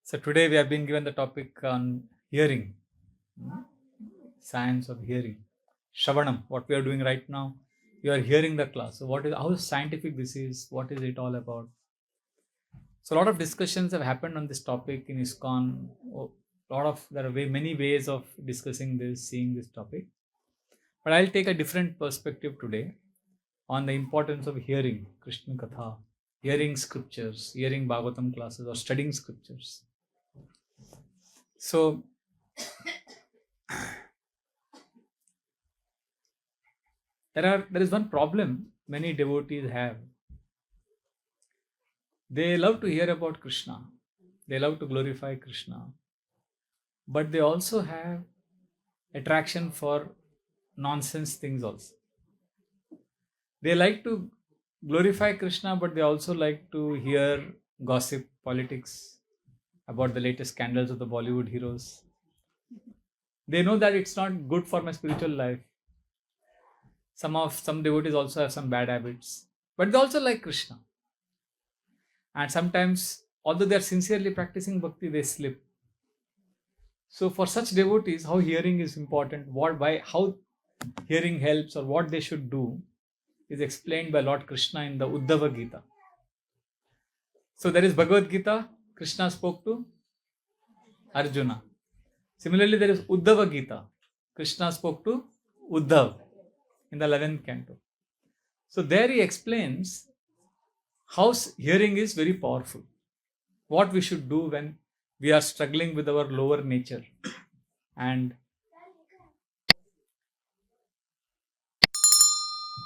So today we have been given the topic on hearing, science of hearing, Shravanam. What we are doing right now, you are hearing the class. So how scientific this is? What is it all about? So a lot of discussions have happened on this topic in ISKCON. There are many ways of discussing this, seeing this topic. But I'll take a different perspective today on the importance of hearing Krishna Katha, hearing scriptures, hearing Bhagavatam classes, or studying scriptures. So there is one problem many devotees have. They love to hear about Krishna. They love to glorify Krishna. But they also have attraction for nonsense things also. They like to glorify Krishna, but they also like to hear gossip, politics, about the latest scandals of the Bollywood heroes. They know that it's not good for my spiritual life. Some devotees also have some bad habits, but they also like Krishna. And sometimes, although they are sincerely practicing bhakti, they slip. So for such devotees, how hearing is important, how hearing helps, or what they should do, is explained by Lord Krishna in the Uddhava Gita. So there is Bhagavad Gita. Krishna spoke to Arjuna. Similarly, there is Uddhava Gita. Krishna spoke to Uddhav in the 11th canto. So there he explains how hearing is very powerful. What we should do when we are struggling with our lower nature. And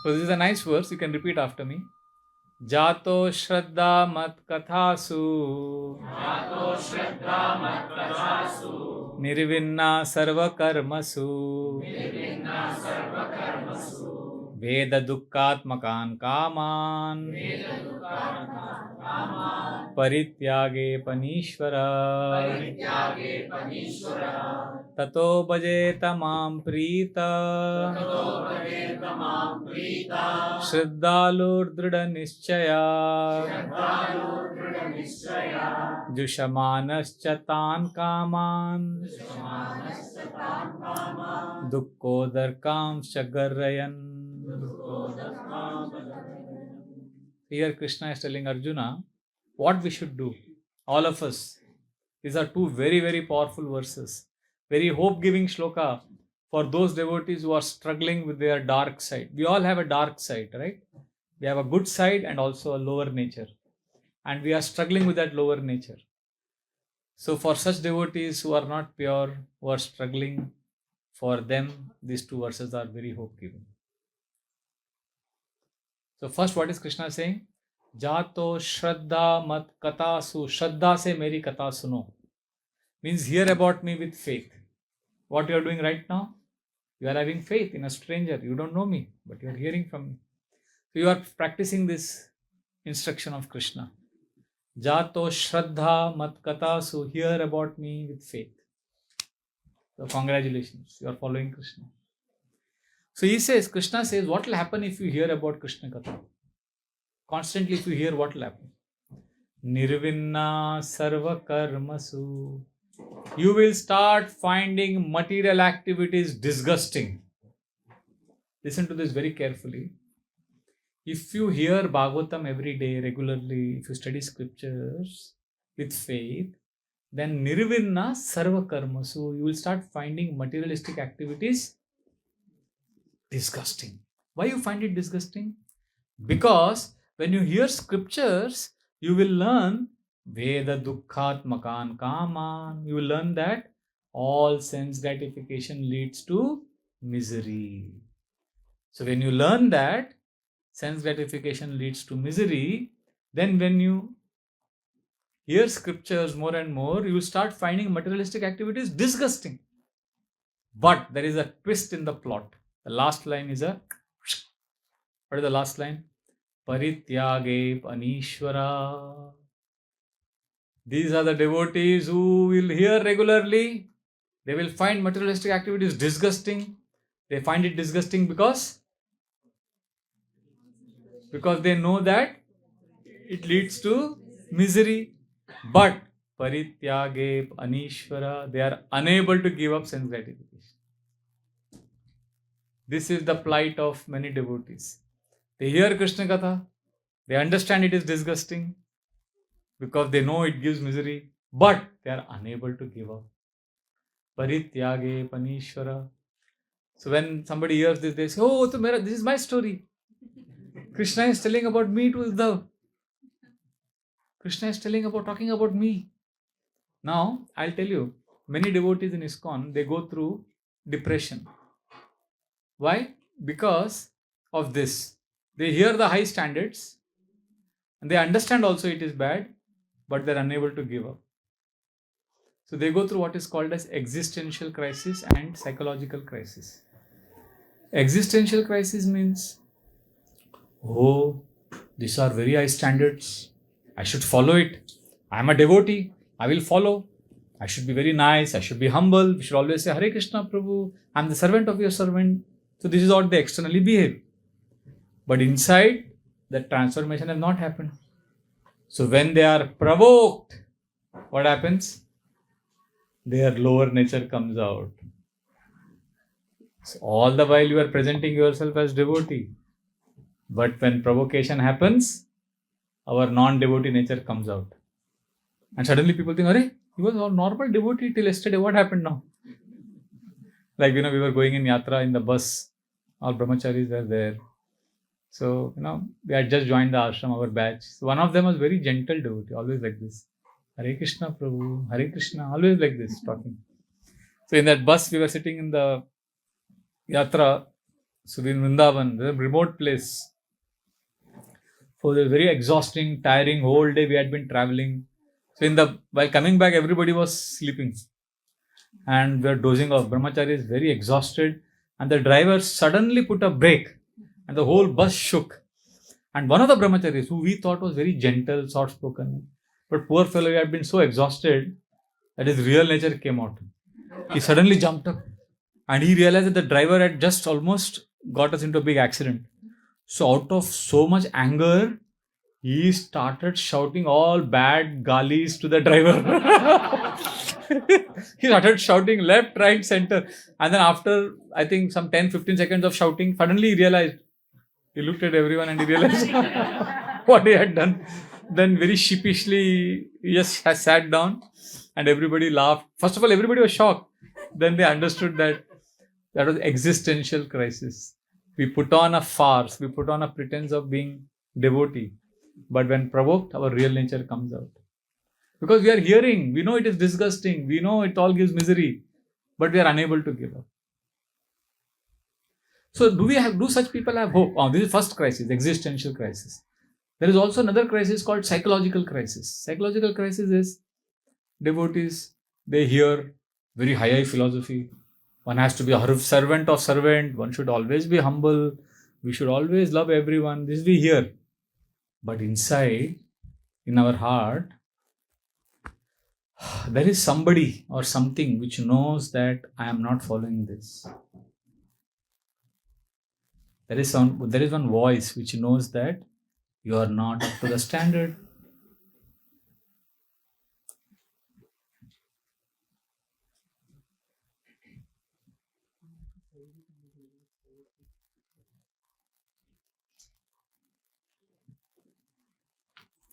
so this is a nice verse. You can repeat after me. Jato Shraddha Mat Kathasu Nirvinna Sarva Karmasu Veda Dukkhatmakan Kaman Parityage Panishvara Tato Bhajeta Mam Prita Shraddhalur Drida Nischaya Jushamanascha Tan Kaman Dukkodarkam Shagarrayan. Here Krishna is telling Arjuna what we should do. All of us. These are two very, very powerful verses. Very hope-giving shloka for those devotees who are struggling with their dark side. We all have a dark side, right? We have a good side and also a lower nature. And we are struggling with that lower nature. So for such devotees who are not pure, who are struggling, for them, these two verses are very hope-giving. So first, what is Krishna saying? Jato Shraddha Mat Katasu. Shraddha se meri katha suno. Means hear about me with faith. What you are doing right now? You are having faith in a stranger. You don't know me, but you are hearing from me. So you are practicing this instruction of Krishna. Jato Shraddha Mat Katasu. Hear about me with faith. So congratulations. You are following Krishna. So Krishna says, what will happen if you hear about Krishna Katha? Constantly if you hear, what will happen? Nirvinna Sarva Karmasu. You will start finding material activities disgusting. Listen to this very carefully. If you hear Bhagavatam every day, regularly, if you study scriptures with faith, then Nirvinna Sarva Karmasu. You will start finding materialistic activities disgusting. Why you find it disgusting? Because when you hear scriptures, you will learn Veda Dukkhatmakan Kaman. You will learn that all sense gratification leads to misery. So when you learn that sense gratification leads to misery, then when you hear scriptures more and more, you will start finding materialistic activities disgusting. But there is a twist in the plot. The last line is what is the last line? Parityage Panishvara. These are the devotees who will hear regularly. They will find materialistic activities disgusting. They find it disgusting because they know that it leads to misery. But Parityage Anishvara. They are unable to give up sense gratification. This is the plight of many devotees. They hear Krishna Katha, they understand it is disgusting because they know it gives misery, but they are unable to give up. Parityage Panishvara. So when somebody hears this, they say, oh, this is my story. Krishna is telling about me to Uddhav. Krishna is talking about me. Now, I'll tell you, many devotees in ISKCON, they go through depression. Why? Because of this. They hear the high standards and they understand also it is bad, but they're unable to give up. So they go through what is called as existential crisis and psychological crisis. Existential crisis means, oh, these are very high standards. I should follow it. I am a devotee. I will follow. I should be very nice. I should be humble. We should always say, Hare Krishna Prabhu. I am the servant of your servant. So this is how they externally behave. But inside, that transformation has not happened. So when they are provoked, what happens? Their lower nature comes out. So all the while you are presenting yourself as devotee. But when provocation happens, our non-devotee nature comes out. And suddenly people think, Arey, he was a normal devotee till yesterday. What happened now? Like, we were going in yatra in the bus. All brahmacharis were there. So, they had just joined the ashram, our batch. So one of them was very gentle devotee, always like this. Hare Krishna Prabhu, Hare Krishna, always like this, talking. So in that bus, we were sitting in the yatra, so in Vrindavan, the remote place. So it was very exhausting, tiring, whole day we had been traveling. So while coming back, everybody was sleeping. And we were dozing off. Brahmachari is very exhausted. And the driver suddenly put a brake. And the whole bus shook. And one of the brahmacharis, who we thought was very gentle, soft-spoken, but poor fellow, he had been so exhausted that his real nature came out. He suddenly jumped up. And he realized that the driver had just almost got us into a big accident. So out of so much anger, he started shouting all bad galis to the driver. He started shouting left, right, center. And then after, I think, some 10-15 seconds of shouting, suddenly he realized. He looked at everyone and he realized what he had done. Then very sheepishly, he just sat down and everybody laughed. First of all, everybody was shocked. Then they understood that was existential crisis. We put on a farce. We put on a pretense of being devotee. But when provoked, our real nature comes out. Because we are hearing, we know it is disgusting, we know it all gives misery, but we are unable to give up. So do such people have hope? Oh, this is first crisis, existential crisis. There is also another crisis called psychological crisis. Psychological crisis is devotees, they hear very high philosophy. One has to be a servant of servant, one should always be humble, we should always love everyone. This we hear. But inside, in our heart, there is somebody or something which knows that I am not following this. There is one voice which knows that you are not up to the standard.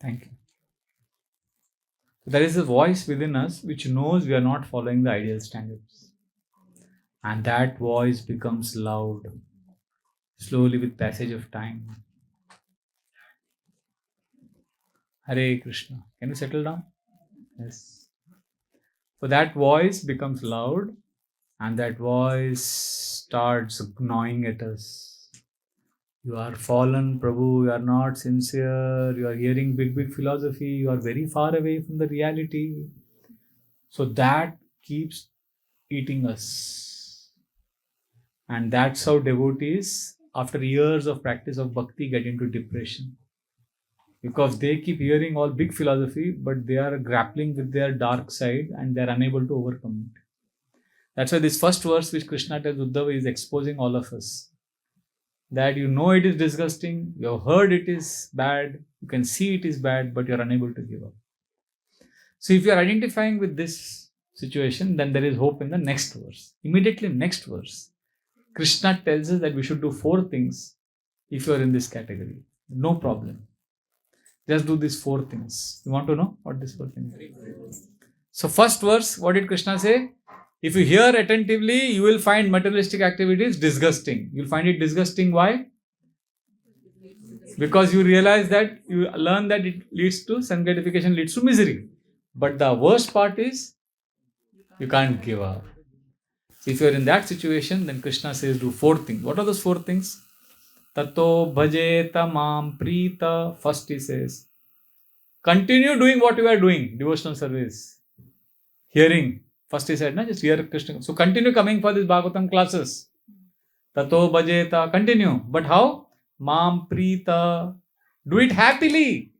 Thank you. There is a voice within us which knows we are not following the ideal standards. And that voice becomes loud, slowly with passage of time. Hare Krishna. Can you settle down? Yes. So that voice becomes loud and that voice starts gnawing at us. You are fallen, Prabhu, you are not sincere, you are hearing big philosophy, you are very far away from the reality. So that keeps eating us. And that's how devotees, after years of practice of bhakti, get into depression. Because they keep hearing all big philosophy, but they are grappling with their dark side and they are unable to overcome it. That's why this first verse which Krishna tells Uddhava is exposing all of us. That it is disgusting, you have heard it is bad, you can see it is bad, but you are unable to give up. So if you are identifying with this situation, then there is hope in the next verse. Immediately next verse, Krishna tells us that we should do 4 things if you are in this category. No problem. Just do these 4 things. You want to know what these 4 things are? So first verse, what did Krishna say? If you hear attentively, you will find materialistic activities disgusting. You will find it disgusting. Why? Because you realize that, you learn that it leads to, sense gratification leads to misery. But the worst part is, you can't give up. So if you are in that situation, then Krishna says do 4 things. What are those 4 things? Tato bhajeta mam prita. First he says, continue doing what you are doing, devotional service. Hearing. First he said, no, just hear Krishna. So continue coming for these Bhagavatam classes. Tato bhajeta, continue. But how? Mam prita. Do it happily.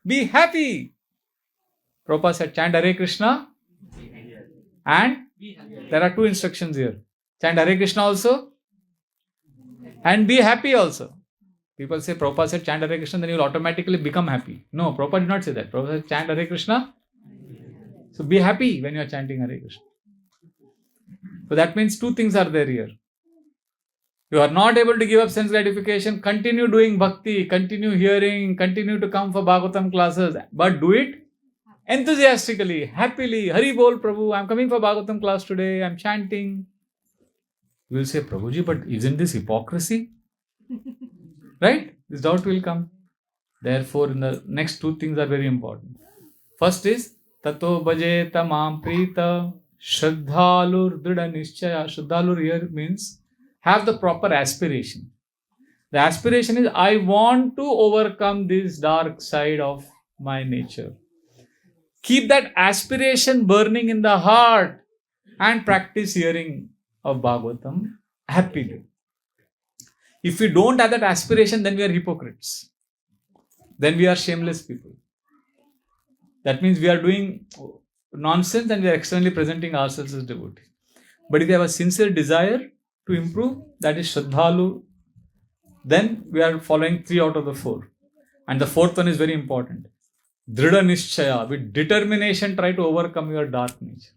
Be happy. Prabhupada said, chant Hare Krishna. And there are 2 instructions here. Chant Hare Krishna also. And be happy also. People say, Prabhupada said, chant Hare Krishna, then you will automatically become happy. No, Prabhupada did not say that. Prabhupada said, chant Hare Krishna. So be happy when you are chanting Hare Krishna. So that means 2 things are there here. You are not able to give up sense gratification, continue doing bhakti, continue hearing, continue to come for Bhagavatam classes, but do it enthusiastically, happily. Hari bol Prabhu, I am coming for Bhagavatam class today, I am chanting. You will say, Prabhuji, but isn't this hypocrisy? Right? This doubt will come. Therefore, in the next 2 things are very important. First is, Tato bhajeta mam prita shraddhalur drida nischaya. Shraddhalur here means have the proper aspiration. The aspiration is, I want to overcome this dark side of my nature. Keep that aspiration burning in the heart and practice hearing of Bhagavatam happily. If we don't have that aspiration, then we are hypocrites. Then we are shameless people. That means we are doing nonsense and we are externally presenting ourselves as devotees. But if we have a sincere desire to improve, that is Shraddhalu, then we are following 3 out of the 4. And the 4th one is very important. Drida Nischaya, with determination try to overcome your dark nature.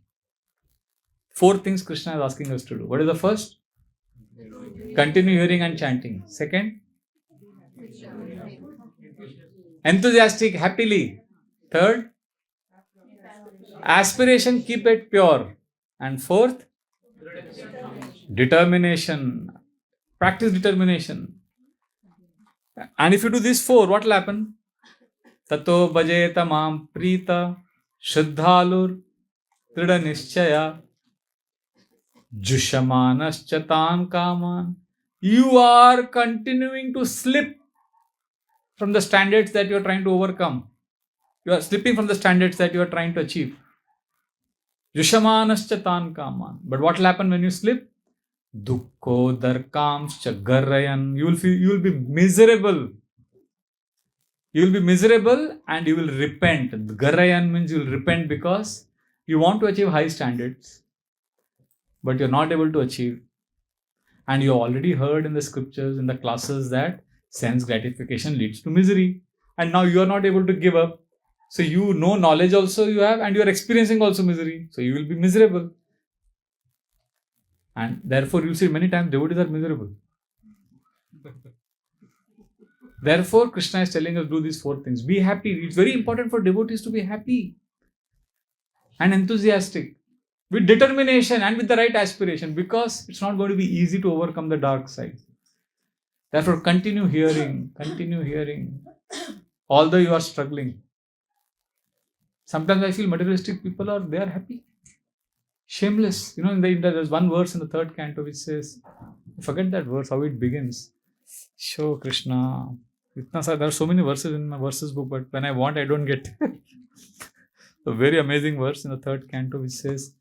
4 things Krishna is asking us to do. What is the first? Continue hearing and chanting. Second? Enthusiastic, happily. Third? Aspiration, keep it pure. And 4th? Determination. Practice determination. And if you do these 4, what will happen? Tato bhajeta mam prita shraddhalur trida nischaya jushamanascha kaman. You are continuing to slip from the standards that you are trying to overcome. You are slipping from the standards that you are trying to achieve. Jushamanascha kaman. But what will happen when you slip? Dukkho darkamscha garrayan. You will be miserable. You will be miserable and you will repent. Garrayan means you will repent because you want to achieve high standards, but you are not able to achieve. And you already heard in the scriptures, in the classes, that sense gratification leads to misery. And now you are not able to give up. So you know knowledge also you have and you are experiencing also misery. So you will be miserable. And therefore you see many times devotees are miserable. Therefore, Krishna is telling us do these 4 things. Be happy. It's very important for devotees to be happy and enthusiastic with determination and with the right aspiration, because it's not going to be easy to overcome the dark side. Therefore, continue hearing, although you are struggling. Sometimes I feel materialistic people are happy, shameless. You know, there's one verse in the 3rd canto which says, forget that verse, how it begins. Show Krishna. There are so many verses in my verses book, but when I want, I don't get. A very amazing verse in the 3rd canto which says,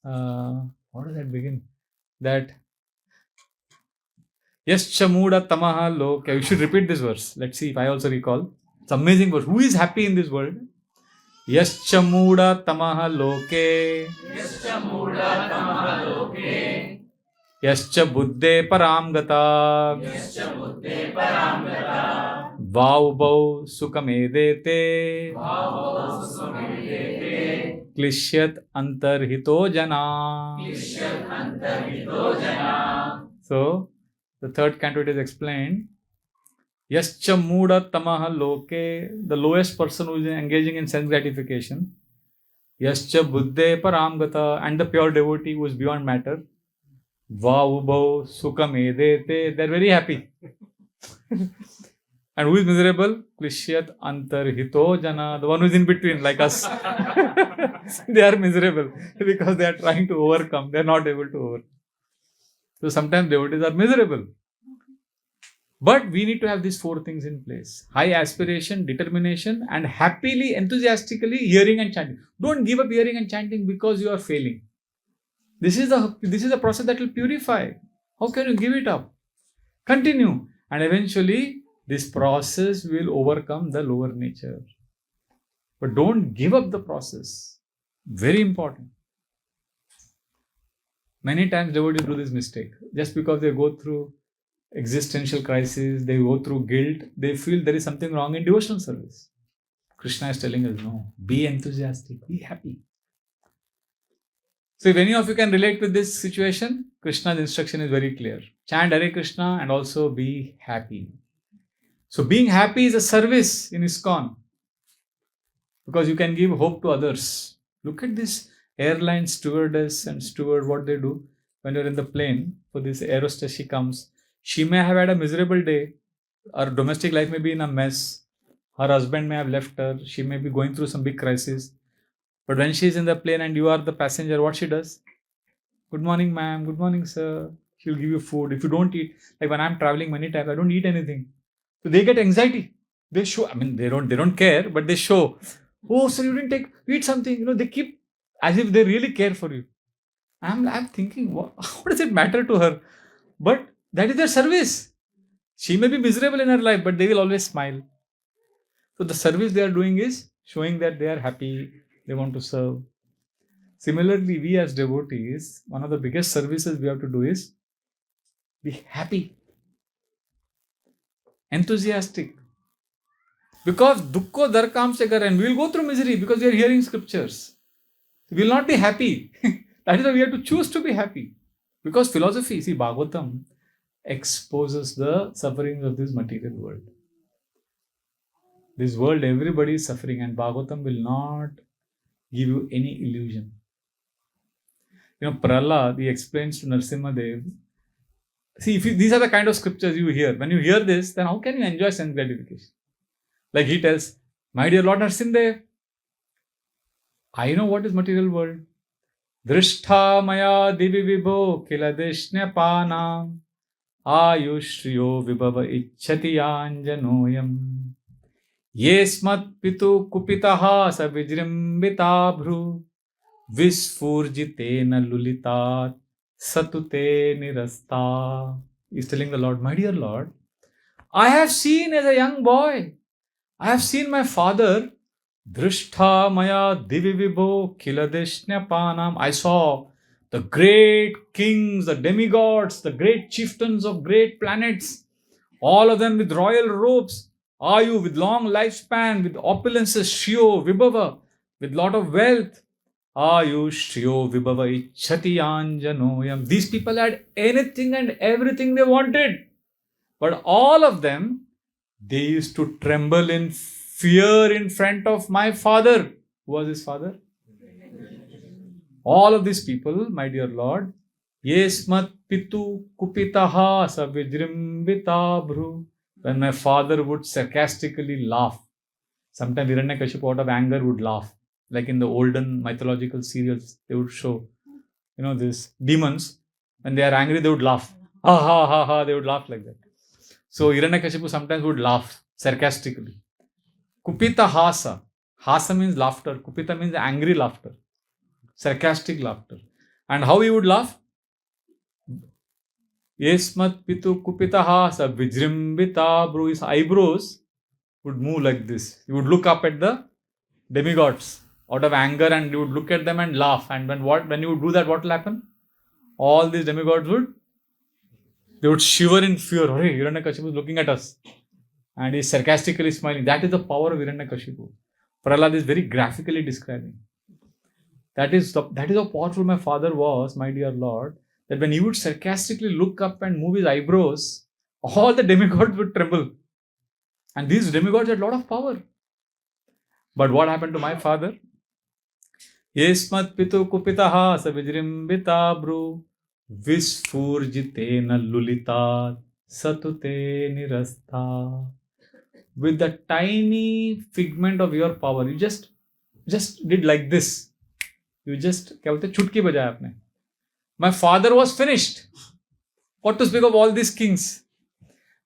how does that begin? That Yascha Muda Tamaha Loke. You should repeat this verse. Let's see if I also recall. It's an amazing verse. Who is happy in this world? Yascha Muda Tamaha Loke. Yascha Muda Tamaha Loke. Yascha Buddhe Param Gata. Yascha Buddhe Param Gata. Vaubau sukamedete Klishyat antarhito jana. So, the third canto it is explained. Yascha muda tamaha loke, the lowest person who is engaging in sense gratification. Yascha buddhe paramgata, and the pure devotee who is beyond matter. Vaubau sukamedete, they are very happy. And who is miserable? Klishyat antarhito jana, the one who is in between, like us. They are miserable because they are trying to overcome. They are not able to overcome. So sometimes devotees are miserable. But we need to have these four things in place. High aspiration, determination, and happily, enthusiastically hearing and chanting. Don't give up hearing and chanting because you are failing. This is a process that will purify. How can you give it up? Continue. And eventually, this process will overcome the lower nature. But don't give up the process. Very important. Many times devotees do this mistake. Just because they go through existential crisis, they go through guilt, they feel there is something wrong in devotional service. Krishna is telling us, no, be enthusiastic, be happy. So if any of you can relate with this situation, Krishna's instruction is very clear. Chant Hare Krishna and also be happy. So being happy is a service in ISKCON. Because you can give hope to others. Look at this airline stewardess and steward, what they do when you're in the plane. For this aerostess, she comes. She may have had a miserable day. Her domestic life may be in a mess. Her husband may have left her. She may be going through some big crisis. But when she is in the plane and you are the passenger, what she does? Good morning, ma'am. Good morning, sir. She'll give you food. If you don't eat, like when I'm traveling many times, I don't eat anything. So they get anxiety. They show, they don't care, but they show, oh, sir, you didn't eat something. They keep as if they really care for you. I'm thinking, what does it matter to her? But that is their service. She may be miserable in her life, but they will always smile. So the service they are doing is showing that they are happy, they want to serve. Similarly, we as devotees, one of the biggest services we have to do is be happy, enthusiastic. Because dukkho darkam se kar, and we will go through misery because we are hearing scriptures. We will not be happy. That is why we have to choose to be happy. Because philosophy, see, Bhagavatam exposes the sufferings of this material world. This world, everybody is suffering, and Bhagavatam will not give you any illusion. Prahlad, he explains to Narasimhadev, see, these are the kind of scriptures you hear. When you hear this, then how can you enjoy sense gratification? Like he tells, my dear Lord Narasimhadev, I know what is material world. Drishtha maya divi vibho kiladeshnya panam ayushriyo vibhava ichchati anjanoyam yesmat pitu kupitaha savijrimbita bhru visfurjitena lulitat satute nirasta. He's telling the Lord, my dear Lord, I have seen as a young boy, I have seen my father, Drishtha maya divi vibho kiladeshnya panam. I saw the great kings, the demigods, the great chieftains of great planets, all of them with royal robes, Ayu with long lifespan, with opulences, Shriyo, Vibhava, with lot of wealth. Ayu, Shriyo, Vibhava, Ichchati Anjanoyam. These people had anything and everything they wanted. But all of them, they used to tremble in fear in front of my father. Who was his father? All of these people, my dear Lord, Yesmat Pitu Kupitaha Savijrimbita Bhru. When my father would sarcastically laugh. Sometimes Hiranyakashipu out of anger would laugh. Like in the olden mythological serials, they would show, these demons. When they are angry, they would laugh. Ha ha ha ha, they would laugh like that. So Hiranyakashipu sometimes would laugh sarcastically. Kupita hasa. Hasa means laughter. Kupita means angry laughter. Sarcastic laughter. And how he would laugh? Yesmat pitu kupita hasa vijrimbita bhru. His eyebrows would move like this. He would look up at the demigods out of anger and he would look at them and laugh. And when you would do that, what will happen? All these demigods would shiver in fear. Hey, Hiranyakashipu is looking at us. and he's sarcastically smiling. That is the power of Hiranyakashipu. Prahlad is very graphically describing. That is how powerful my father was, my dear Lord, that when he would sarcastically look up and move his eyebrows, all the demigods would tremble. And these demigods had a lot of power. But what happened to my father? Yesmat pitu kupitaha savijrimbita bru visfurjitena lulita satute nirastha. With the tiny figment of your power, you just did like this. You just, क्या बोलते, चुटकी बजाया आपने. My father was finished. What to speak of all these kings?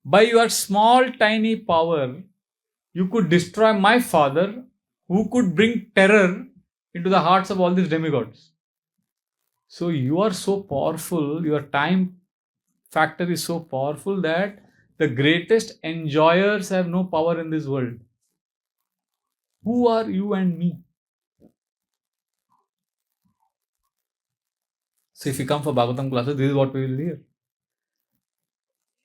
By your small tiny power, you could destroy my father, who could bring terror into the hearts of all these demigods. So you are so powerful, your time factor is so powerful that the greatest enjoyers have no power in this world. Who are you and me? So if you come for Bhagavatam classes, this is what we will hear.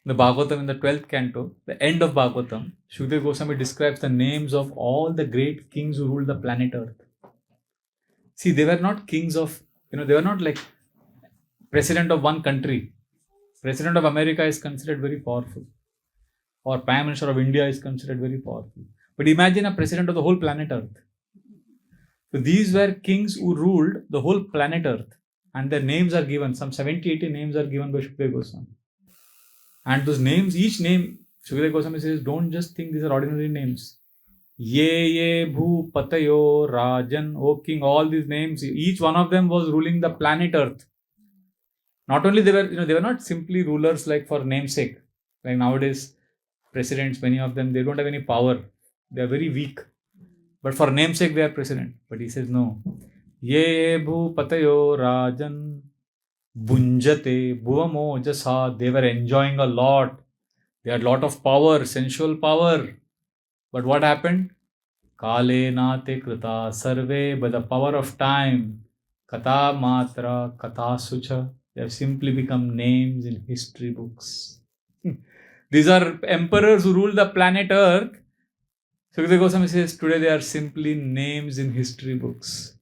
The Bhagavatam in the 12th canto, the end of Bhagavatam, Shukadeva Goswami describes the names of all the great kings who ruled the planet Earth. See, they were not kings of, they were not like president of one country. President of America is considered very powerful. Or Prime Minister of India is considered very powerful. But imagine a president of the whole planet Earth. So these were kings who ruled the whole planet Earth. And their names are given. Some 70-80 names are given by Shukadeva Goswami. And those names, each name, Shukadeva Goswami says, don't just think these are ordinary names. Ye bhu patayo rajan, O king, all these names, each one of them was ruling the planet Earth. Not only they were not simply rulers like for namesake. Like nowadays, presidents, many of them, they don't have any power. They are very weak. But for namesake, they are president. But he says, no. Ye bhu patayo rajan bunjate bhuvamo jasa. They were enjoying a lot. They had a lot of power, sensual power. But what happened? Kale nate krita sarve. By the power of time, kata matra, kata sucha. They have simply become names in history books. These are emperors who rule the planet Earth. Shukadeva Goswami says today they are simply names in history books.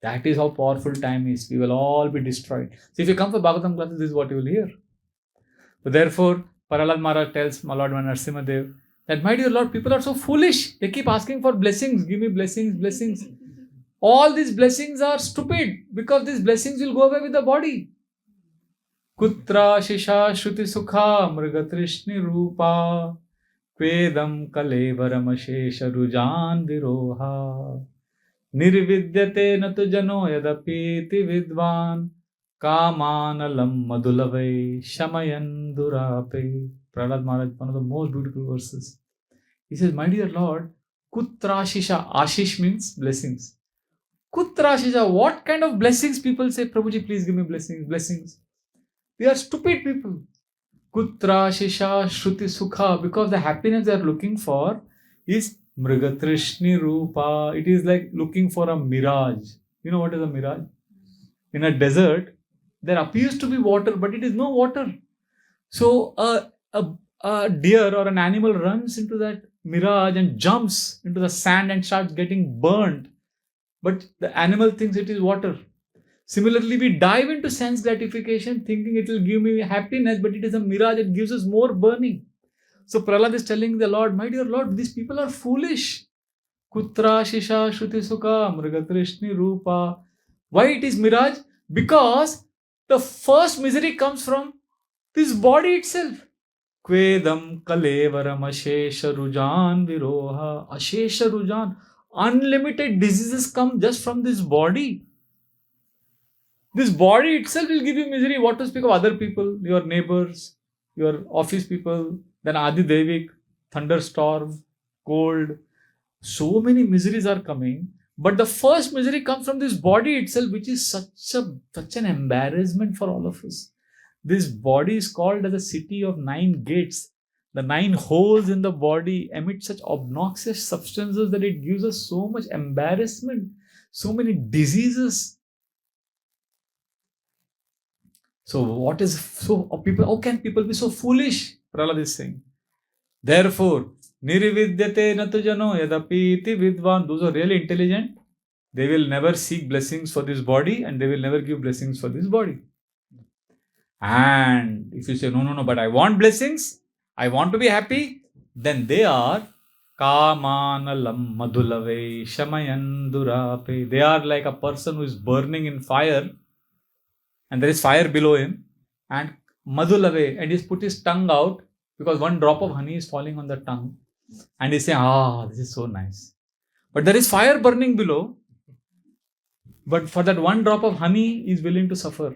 That is how powerful time is. We will all be destroyed. So if you come for Bhagavatam classes, this is what you will hear. So therefore, Prahlad Maharaj tells my Lord Narasimhadev that, my dear Lord, people are so foolish. They keep asking for blessings. Give me blessings, blessings. All these blessings are stupid because these blessings will go away with the body. Kutra shisha shruti sukha mrigatrishni rupa kvedam kalevaram ashesha rujan viroha nirvidyate natu jano yadapiti vidvan kamanalam madulavai shamayan durape. Prahlad Maharaj, one of the most beautiful verses. He says, my dear Lord, kutra shisha, ashish means blessings. Kutra shisha, what kind of blessings people say, Prabhuji, please give me blessings, blessings. They are stupid people. Kutra shisha shruti sukha, because the happiness they are looking for is mrigatrishni rupa. It is like looking for a mirage. You know what is a mirage? In a desert, there appears to be water, but it is no water. So a deer or an animal runs into that mirage and jumps into the sand and starts getting burnt. But the animal thinks it is water. Similarly, we dive into sense gratification thinking it will give me happiness, but it is a mirage. It gives us more burning. So Prahlad is telling the Lord, my dear Lord, these people are foolish. Kutra shisha shruti sukha mrigatrishni rupa. Why it is mirage? Because the first misery comes from this body itself. Kvedam kalevaram ashesha rujan viroha. Ashesha rujan. Unlimited diseases come just from this body. This body itself will give you misery. What to speak of other people, your neighbors, your office people, then Adi Devik, thunderstorm, cold. So many miseries are coming. But the first misery comes from this body itself, which is such an embarrassment for all of us. This body is called as a city of 9 gates. The 9 holes in the body emit such obnoxious substances that it gives us so much embarrassment, so many diseases. So how can people be so foolish? Prahlad is saying. Therefore, nirividyate natu jano yadapi iti vidvan. Those who are really intelligent, they will never seek blessings for this body and they will never give blessings for this body. And if you say, no, but I want blessings, I want to be happy, then they are Kamanalam Madhulave Shamayandurape. They are like a person who is burning in fire and there is fire below him, and Madhulave, and he's put his tongue out because one drop of honey is falling on the tongue and he's saying, this is so nice. But there is fire burning below, but for that one drop of honey, he is willing to suffer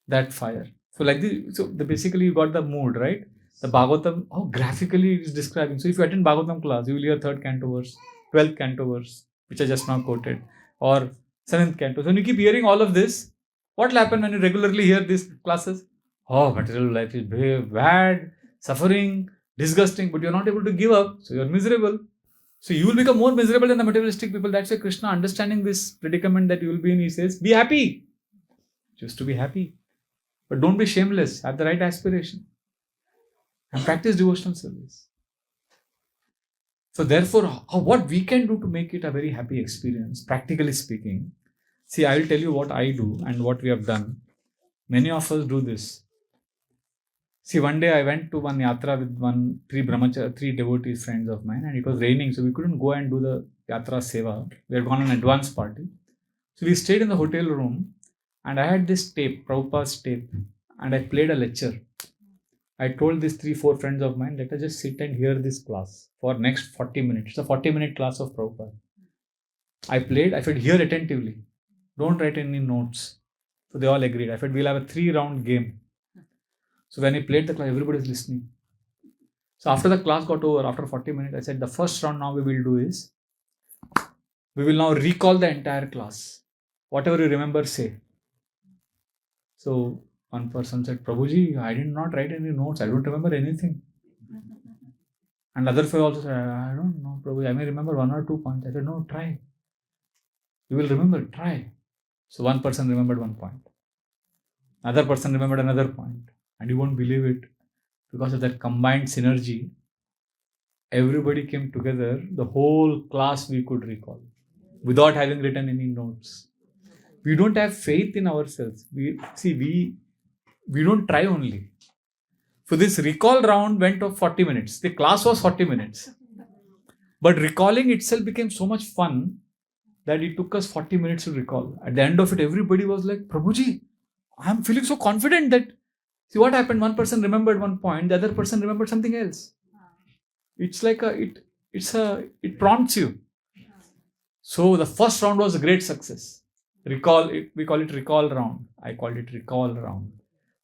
that fire. So like this, basically you got the mood, right? The Bhagavatam, how graphically it is describing. So if you attend Bhagavatam class, you will hear 3rd canto verse, 12th canto verse, which I just now quoted, or 7th canto. So when you keep hearing all of this, what will happen when you regularly hear these classes? Material life is bad, suffering, disgusting, but you're not able to give up, so you're miserable. So you will become more miserable than the materialistic people. That's why Krishna, understanding this predicament that you will be in, he says, be happy. Choose to be happy. But don't be shameless. Have the right aspiration. And practice devotional service. So therefore, what we can do to make it a very happy experience, practically speaking. See, I will tell you what I do and what we have done. Many of us do this. See, one day I went to one yatra with three devotees friends of mine, and it was raining, so we couldn't go and do the yatra seva. We had gone on an advance party. So we stayed in the hotel room, and I had this tape, Prabhupada's tape, and I played a lecture. I told these 3-4 friends of mine, let us just sit and hear this class for next 40 minutes. It's a 40-minute class of Prabhupada. I played, I said, hear attentively. Don't write any notes. So they all agreed. I said, we'll have a 3-round game. So when I played the class, everybody is listening. So after the class got over, after 40 minutes, I said, the first round now we will do is, we will now recall the entire class. Whatever you remember, say. So one person said, Prabhuji, I did not write any notes. I don't remember anything. And other fellow also said, I don't know, Prabhuji. I may remember 1 or 2 points. I said, no, try. You will remember, try. So one person remembered 1 point. Another person remembered another point. And you won't believe it. Because of that combined synergy, everybody came together. The whole class we could recall without having written any notes. We don't have faith in ourselves. We don't try only. So this recall round went of 40 minutes. The class was 40 minutes. But recalling itself became so much fun that it took us 40 minutes to recall. At the end of it, everybody was like, Prabhuji, I'm feeling so confident that, see what happened, one person remembered 1 point, the other person remembered something else. It's like it prompts you. So the first round was a great success. We call it recall round. I called it recall round.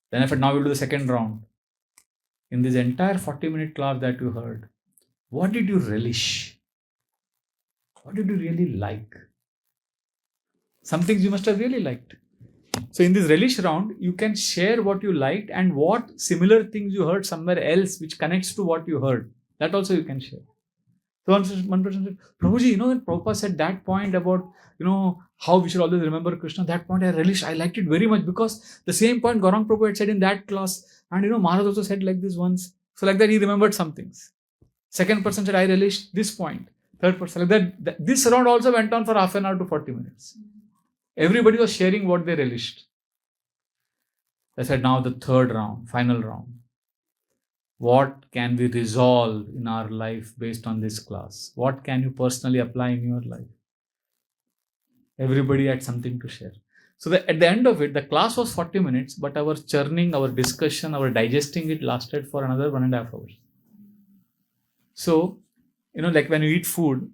Then I said, now we'll do the second round. In this entire 40-minute class that you heard, what did you relish? What did you really like? Some things you must have really liked. So in this relish round, you can share what you liked and what similar things you heard somewhere else which connects to what you heard. That also you can share. So one person said, Prabhuji, when Prabhupada said that point about, how we should always remember Krishna, that point I liked it very much because the same point Gaurang Prabhupada had said in that class, and Maharaj also said like this once. So like that he remembered some things. Second person said, I relished this point. Third person, like that. This round also went on for half an hour to 40 minutes. Everybody was sharing what they relished. I said, now the third round, final round. What can we resolve in our life based on this class? What can you personally apply in your life? Everybody had something to share. So at the end of it, the class was 40 minutes, but our churning, our discussion, our digesting it lasted for another 1.5 hours. So, like when you eat food,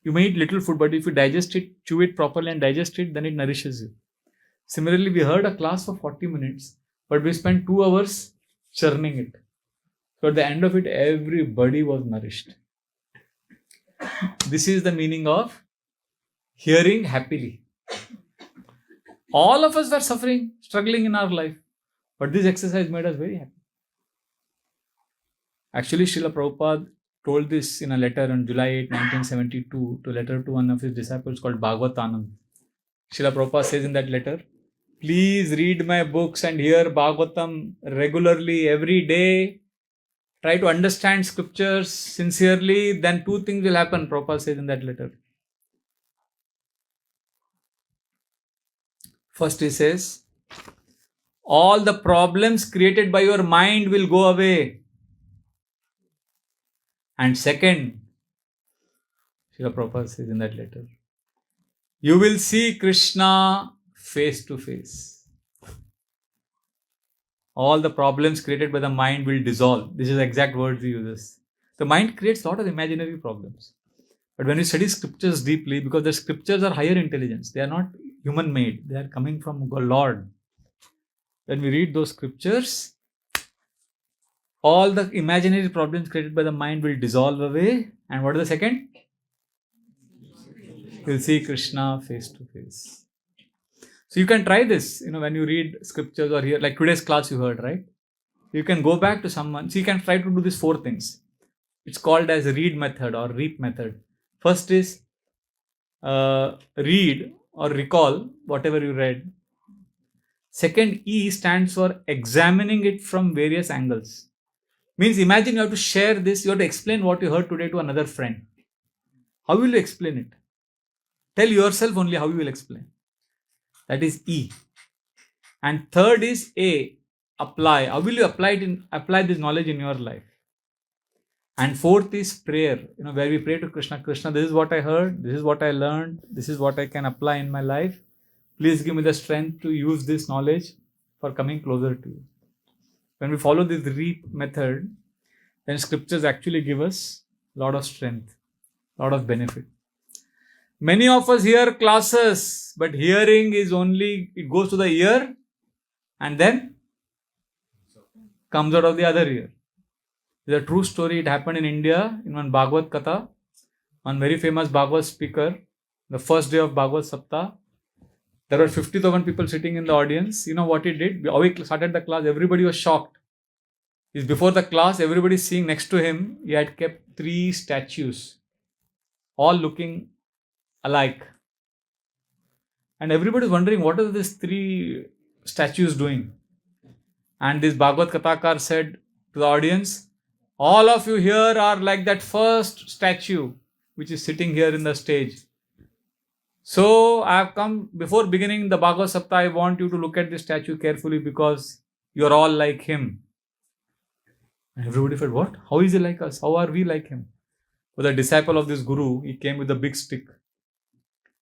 you may eat little food, but if you digest it, chew it properly and digest it, then it nourishes you. Similarly, we heard a class for 40 minutes, but we spent 2 hours churning it. So at the end of it, everybody was nourished. This is the meaning of hearing happily. All of us were suffering, struggling in our life, but this exercise made us very happy. Actually, Srila Prabhupada told this in a letter on July 8, 1972, to letter to one of his disciples called Bhagavatanam. Srila Prabhupada says in that letter, please read my books and hear Bhagavatam regularly every day. try to understand scriptures sincerely, then two things will happen, Prabhupada says in that letter. First he says, all the problems created by your mind will go away. And second, Srila Prabhupada says in that letter, you will see Krishna face to face. All the problems created by the mind will dissolve. This is the exact words he uses. The mind creates a lot of imaginary problems. But when you study scriptures deeply, because the scriptures are higher intelligence, they are not human made, they are coming from God, Lord. When we read those scriptures, all the imaginary problems created by the mind will dissolve away. And what is the second? You'll see Krishna face to face. So you can try this, when you read scriptures or hear, like today's class you heard, right? You can go back to someone. So you can try to do these 4 things. It's called as read method or reap method. First is read or recall whatever you read. Second, E stands for examining it from various angles. Means imagine you have to share this, you have to explain what you heard today to another friend. How will you explain it? Tell yourself only how you will explain. That is E. And third is A, apply. How will you apply this knowledge in your life? And fourth is prayer, where we pray to Krishna. Krishna, this is what I heard, this is what I learned, this is what I can apply in my life. Please give me the strength to use this knowledge for coming closer to you. When we follow this reap method, then scriptures actually give us a lot of strength, a lot of benefit. Many of us hear classes, but hearing is only, it goes to the ear and then comes out of the other ear. It's a true story. It happened in India in one Bhagavad Katha. One very famous Bhagavad speaker, the first day of Bhagavad Saptah, there were 50,000 people sitting in the audience. You know what he did? How he started the class, everybody was shocked. Before the class, everybody seeing next to him, he had kept 3 statues, all looking alike. And everybody is wondering, what are these 3 statues doing? And this Bhagavad Kathakar said to the audience, all of you here are like that first statue which is sitting here in the stage. So I have come, before beginning the Bhagavad Saptah, I want you to look at this statue carefully because you are all like him. And everybody said, what? How is he like us? How are we like him? For the disciple of this Guru, he came with a big stick.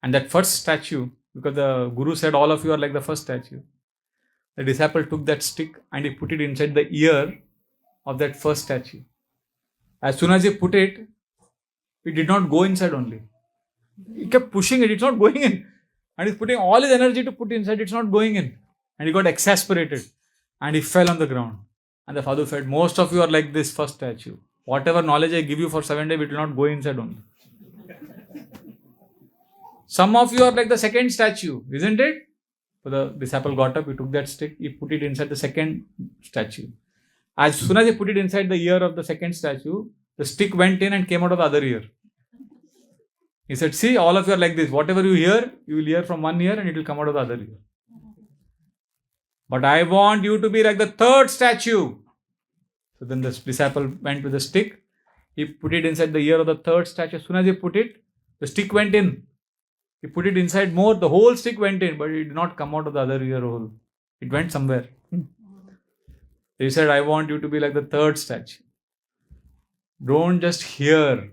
And that first statue, because the Guru said all of you are like the first statue, the disciple took that stick and he put it inside the ear of that first statue. As soon as he put it, it did not go inside only. He kept pushing it, it's not going in. And he's putting all his energy to put inside, it's not going in. And he got exasperated and he fell on the ground. And the father said, most of you are like this first statue. Whatever knowledge I give you for 7 days, it will not go inside only. Some of you are like the second statue, isn't it? So the disciple got up, he took that stick, he put it inside the second statue. As soon as he put it inside the ear of the second statue, the stick went in and came out of the other ear. He said, see, all of you are like this. Whatever you hear, you will hear from one ear and it will come out of the other ear. But I want you to be like the third statue. So then the disciple went with the stick. He put it inside the ear of the third statue. As soon as he put it, the stick went in. He put it inside more, the whole stick went in, but it did not come out of the other ear hole. It went somewhere. He said, I want you to be like the third statue. Don't just hear.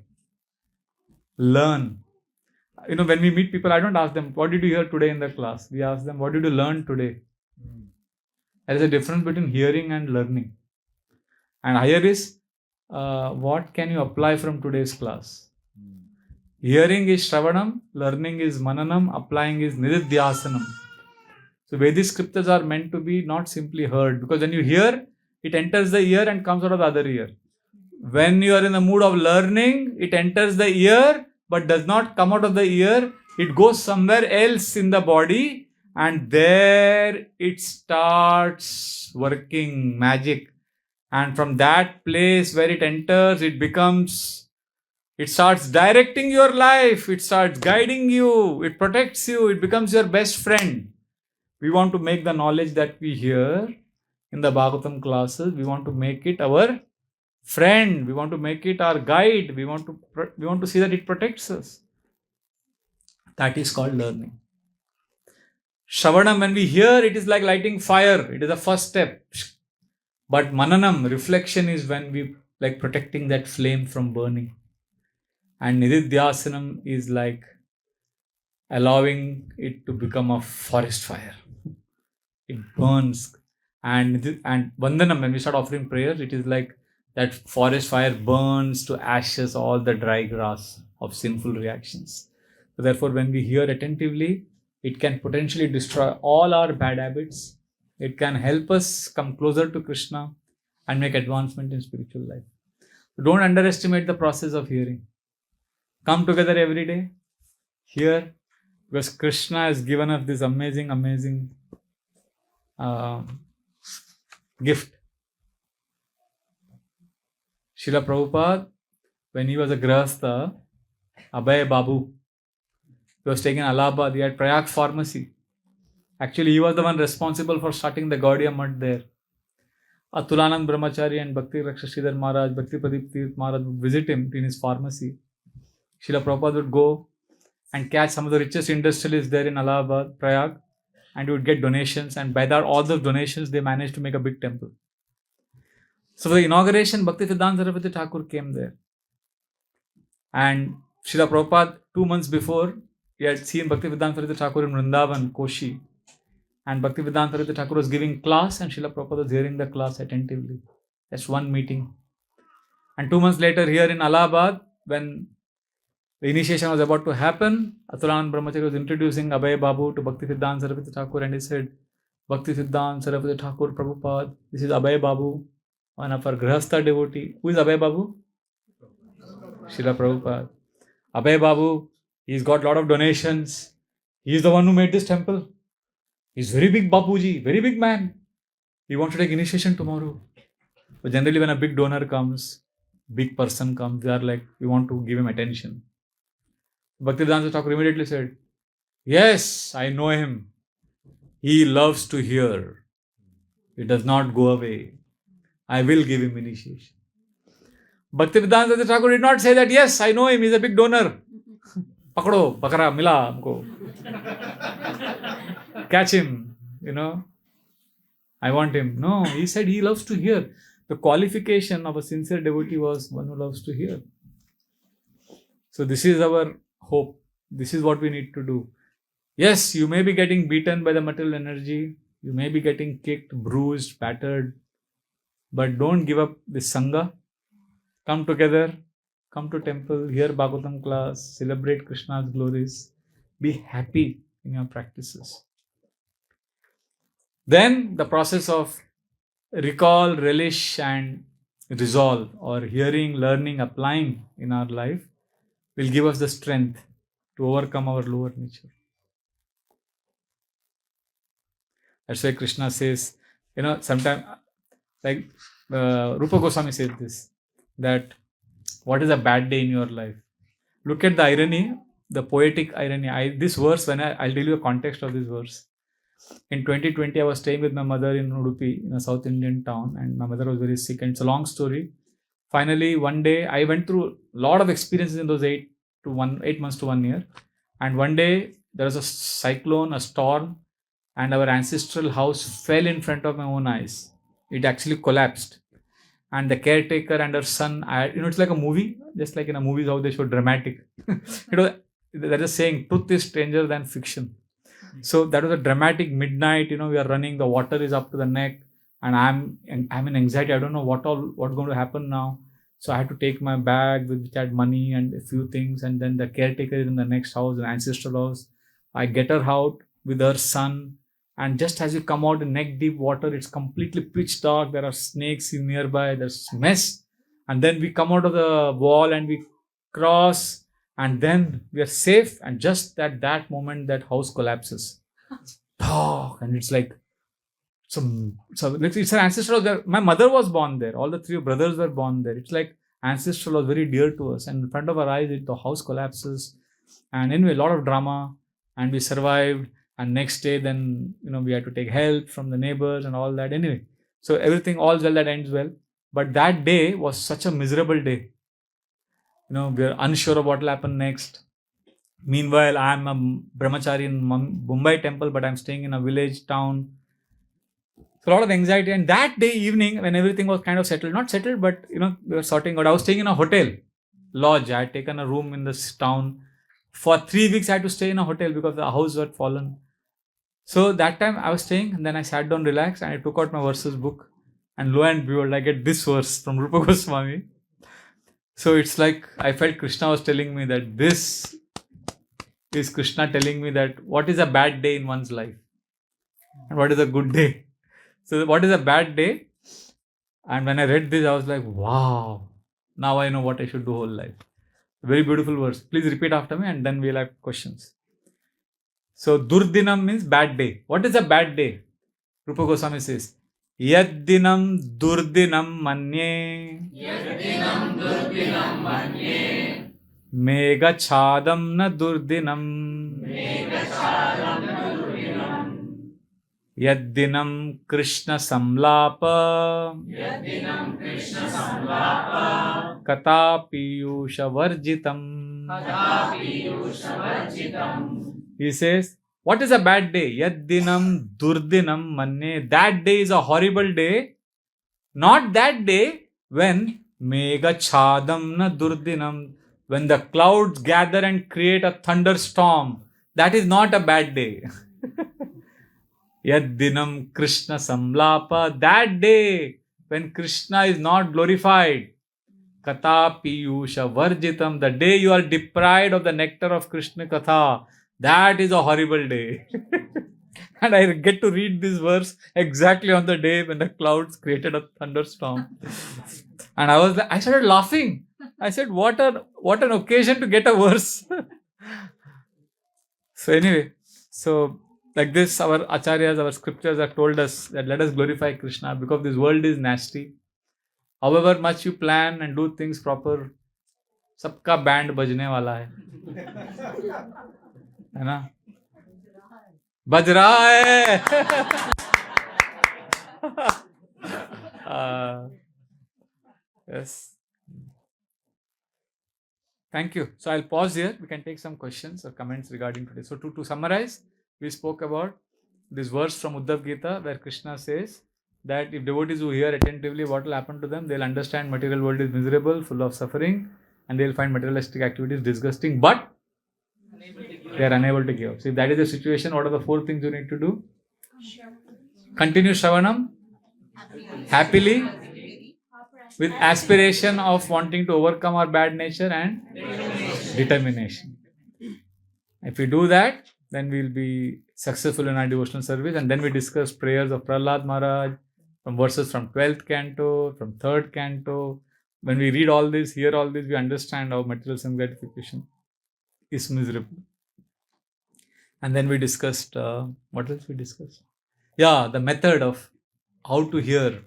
Learn. When we meet people, I don't ask them, what did you hear today in the class? We ask them, what did you learn today? There is a difference between hearing and learning. And higher is, what can you apply from today's class? Hearing is Shravanam, learning is Mananam, applying is Nididhyasanam. So Vedic scriptures are meant to be not simply heard, because when you hear, it enters the ear and comes out of the other ear. When you are in the mood of learning, it enters the ear but does not come out of the ear. It goes somewhere else in the body and there it starts working magic. And from that place where it enters, it starts directing your life, it starts guiding you, it protects you, it becomes your best friend. We want to make the knowledge that we hear in the Bhagavatam classes, we want to make it our friend. We want to make it our guide. We want to see that it protects us. That is called learning. Shravanam, when we hear, it is like lighting fire. It is the first step. But mananam, reflection, is when we like protecting that flame from burning. And nididhyasanam is like allowing it to become a forest fire. It burns. And vandanam, when we start offering prayers, it is like that forest fire burns to ashes all the dry grass of sinful reactions. So therefore, when we hear attentively, it can potentially destroy all our bad habits. It can help us come closer to Krishna and make advancement in spiritual life. So don't underestimate the process of hearing. Come together every day, hear, because Krishna has given us this amazing gift. Srila Prabhupada, when he was a Grahastha, Abhay Babu, he was taken Allahabad. He had Prayag pharmacy. Actually, he was the one responsible for starting the Gaudiya Mutt there. Atulanand Brahmachari and Bhakti Raksha Sridhar Maharaj, Bhakti Pradeep Tirth Maharaj would visit him in his pharmacy. Srila Prabhupada would go and catch some of the richest industrialists there in Allahabad, Prayag, and he would get donations. And by that, all those donations, they managed to make a big temple. So for the inauguration, Bhakti Siddhanta Saraswati Thakur came there. And Srila Prabhupada, 2 months before, he had seen Bhakti Siddhanta Saraswati Thakur in Vrindavan, Koshi. And Bhakti Siddhanta Saraswati Thakur was giving class and Srila Prabhupada was hearing the class attentively. That's one meeting. And 2 months later, here in Allahabad, when the initiation was about to happen, Atulanand Brahmachari was introducing Abhay Babu to Bhakti Siddhanta Saraswati Thakur, and he said, Bhakti Siddhanta Saraswati Thakur Prabhupada, this is Abhay Babu, one of our Grahastha devotee. Who is Abhay Babu? Srila Prabhupada. Abhay Babu, he's got a lot of donations. He's the one who made this temple. He's very big Bapuji, very big man. He wants to take initiation tomorrow. But generally when a big donor comes, big person comes, they are like, we want to give him attention. Bhaktivedanta Thakur immediately said, yes, I know him. He loves to hear. He does not go away. I will give him initiation. Bhaktivedanta Thakur did not say that, yes, I know him, he's a big donor. Pakdo, pakra, mila humko. Catch him, I want him. No, he said he loves to hear. The qualification of a sincere devotee was one who loves to hear. So this is our hope. This is what we need to do. Yes, you may be getting beaten by the material energy. You may be getting kicked, bruised, battered. But don't give up this Sangha. Come together. Come to temple. Hear Bhagavatam class. Celebrate Krishna's glories. Be happy in your practices. Then the process of recall, relish and resolve, or hearing, learning, applying in our life will give us the strength to overcome our lower nature. That's why Krishna says, sometimes, like Rupa Goswami said this, that what is a bad day in your life? Look at the irony, the poetic irony. This verse, I'll tell you the context of this verse. In 2020, I was staying with my mother in Udupi, in a South Indian town, and my mother was very sick. And it's a long story. Finally, one day, I went through a lot of experiences in those 8 months to 1 year. And one day, there was a cyclone, a storm, and our ancestral house fell in front of my own eyes. It actually collapsed. And the caretaker and her son, it's like a movie, just like in a movie how they show dramatic. They're just saying, truth is stranger than fiction. So that was a dramatic midnight, we are running, the water is up to the neck, and I'm in anxiety. I don't know what's going to happen now. So I had to take my bag which had money and a few things, and then the caretaker is in the next house, the ancestral house. I get her out with her son, and just as you come out in neck deep water, it's completely pitch dark. There are snakes nearby, there's mess. And then we come out of the wall and we cross, and then we are safe. And just at that moment, that house collapses. And it's like, so it's an ancestral house. My mother was born there. All the 3 brothers were born there. It's like ancestral was very dear to us. And in front of our eyes, the house collapses. And anyway, a lot of drama. And we survived. And next day, then, we had to take help from the neighbors and all that. Anyway, so everything, all's well that ends well. But that day was such a miserable day. We are unsure of what will happen next. Meanwhile, I am a brahmachari in Mumbai temple, but I'm staying in a village town. So a lot of anxiety. And that day evening, when everything was kind of settled, not settled, but we were sorting out. I was staying in a hotel lodge. I had taken a room in this town. For 3 weeks, I had to stay in a hotel because the house had fallen. So that time I was staying, and then I sat down, relaxed, and I took out my verses book. And lo and behold, I get this verse from Rupa Goswami. So it's like I felt Krishna was telling me that this is Krishna telling me that what is a bad day in one's life and what is a good day. So what is a bad day? And when I read this, I was like, wow, now I know what I should do whole life. Very beautiful verse. Please repeat after me and then we'll have questions. So Durdinam means bad day. What is a bad day? Rupa Goswami says, Yaddinam Durdinam Manye Megachadam na Durdinam Yaddinam Krishna Samlapa Kata Piyusha Varjitam. He says, what is a bad day? Yaddinam Durdinam Manne. That day is a horrible day. Not that day when Megachadam na Durdinam. When the clouds gather and create a thunderstorm. That is not a bad day. Yaddinam Krishna Samlapa. That day when Krishna is not glorified. Katha Piyusha Varjitam. The day you are deprived of the nectar of Krishna Katha. That is a horrible day. And I get to read this verse exactly on the day when the clouds created a thunderstorm. And I started laughing. I said, what an occasion to get a verse. So anyway, like this, our acharyas, our scriptures have told us that let us glorify Krishna because this world is nasty. However much you plan and do things proper, सबका band बजने वाला है ना? बज रहा है. Yes. Thank you. So I'll pause here. We can take some questions or comments regarding today. So to summarize, we spoke about this verse from Uddhav Gita where Krishna says that if devotees who hear attentively what will happen to them, they'll understand material world is miserable, full of suffering, and they'll find materialistic activities disgusting, but they are unable to give up. So if that is the situation, what are the 4 things you need to do? Continue Shravanam happily with aspiration of wanting to overcome our bad nature and determination. If we do that, then we will be successful in our devotional service. And then we discuss prayers of Prahlad Maharaj from verses from 12th canto, from 3rd canto. When we read all this, hear all this, we understand how material sense gratification is miserable. And then we discussed, what else we discussed? Yeah, the method of how to hear,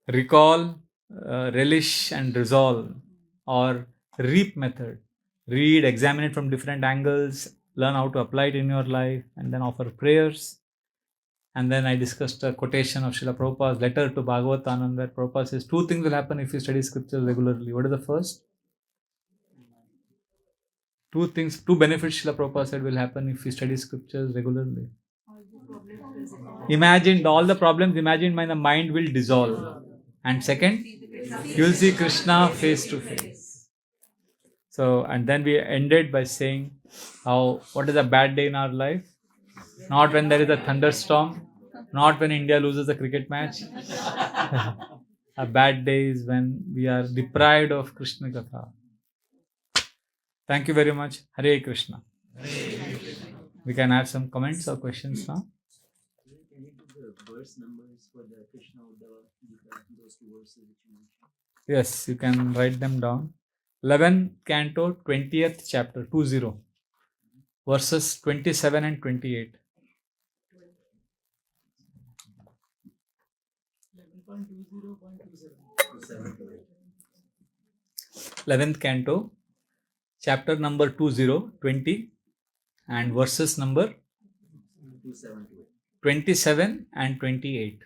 recall, relish and resolve, or reap method. Read, examine it from different angles, learn how to apply it in your life, and then offer prayers. And then I discussed a quotation of Srila Prabhupada's letter to Bhagavatananda where Prabhupada says 2 things will happen if you study scriptures regularly. What is the first? 2 benefits Srila Prabhupada said will happen if you study scriptures regularly. Imagine all the problems imagined by the mind will dissolve. And second, you will see Krishna face to face. So, and then we ended by saying what is a bad day in our life? Not when there is a thunderstorm, not when India loses a cricket match. A bad day is when we are deprived of Krishna Katha. Thank you very much. Hare Krishna. We can have some comments or questions now. Can you give the verse numbers for the Krishna Uddhava Gita, those 2 verses which you mentioned? Yes, you can write them down. 11th canto, 20th chapter, 20. Verses 27 and 28. 11th canto, chapter number 20, and verses number 27 and 28.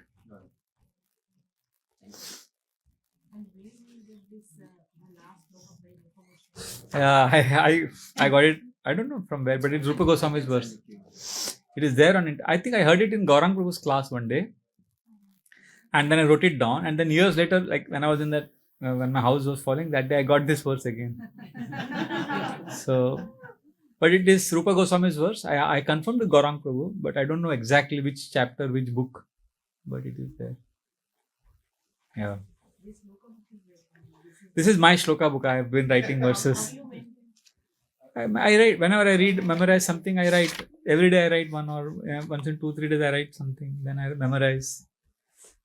Yeah, I got it. I don't know from where, but it's Rupa Goswami's verse. It is there on it. I think I heard it in Gaurang Prabhu's class one day, and then I wrote it down. And then years later, like when I was in that, when my house was falling, that day I got this verse again. So, but it is Rupa Goswami's verse. I confirmed with Gaurang Prabhu, but I don't know exactly which chapter, which book, but it is there. Yeah. This is my shloka book. I have been writing verses. I write whenever I read, memorize something. I write every day. I write one, or once in 2-3 days I write something. Then I memorize.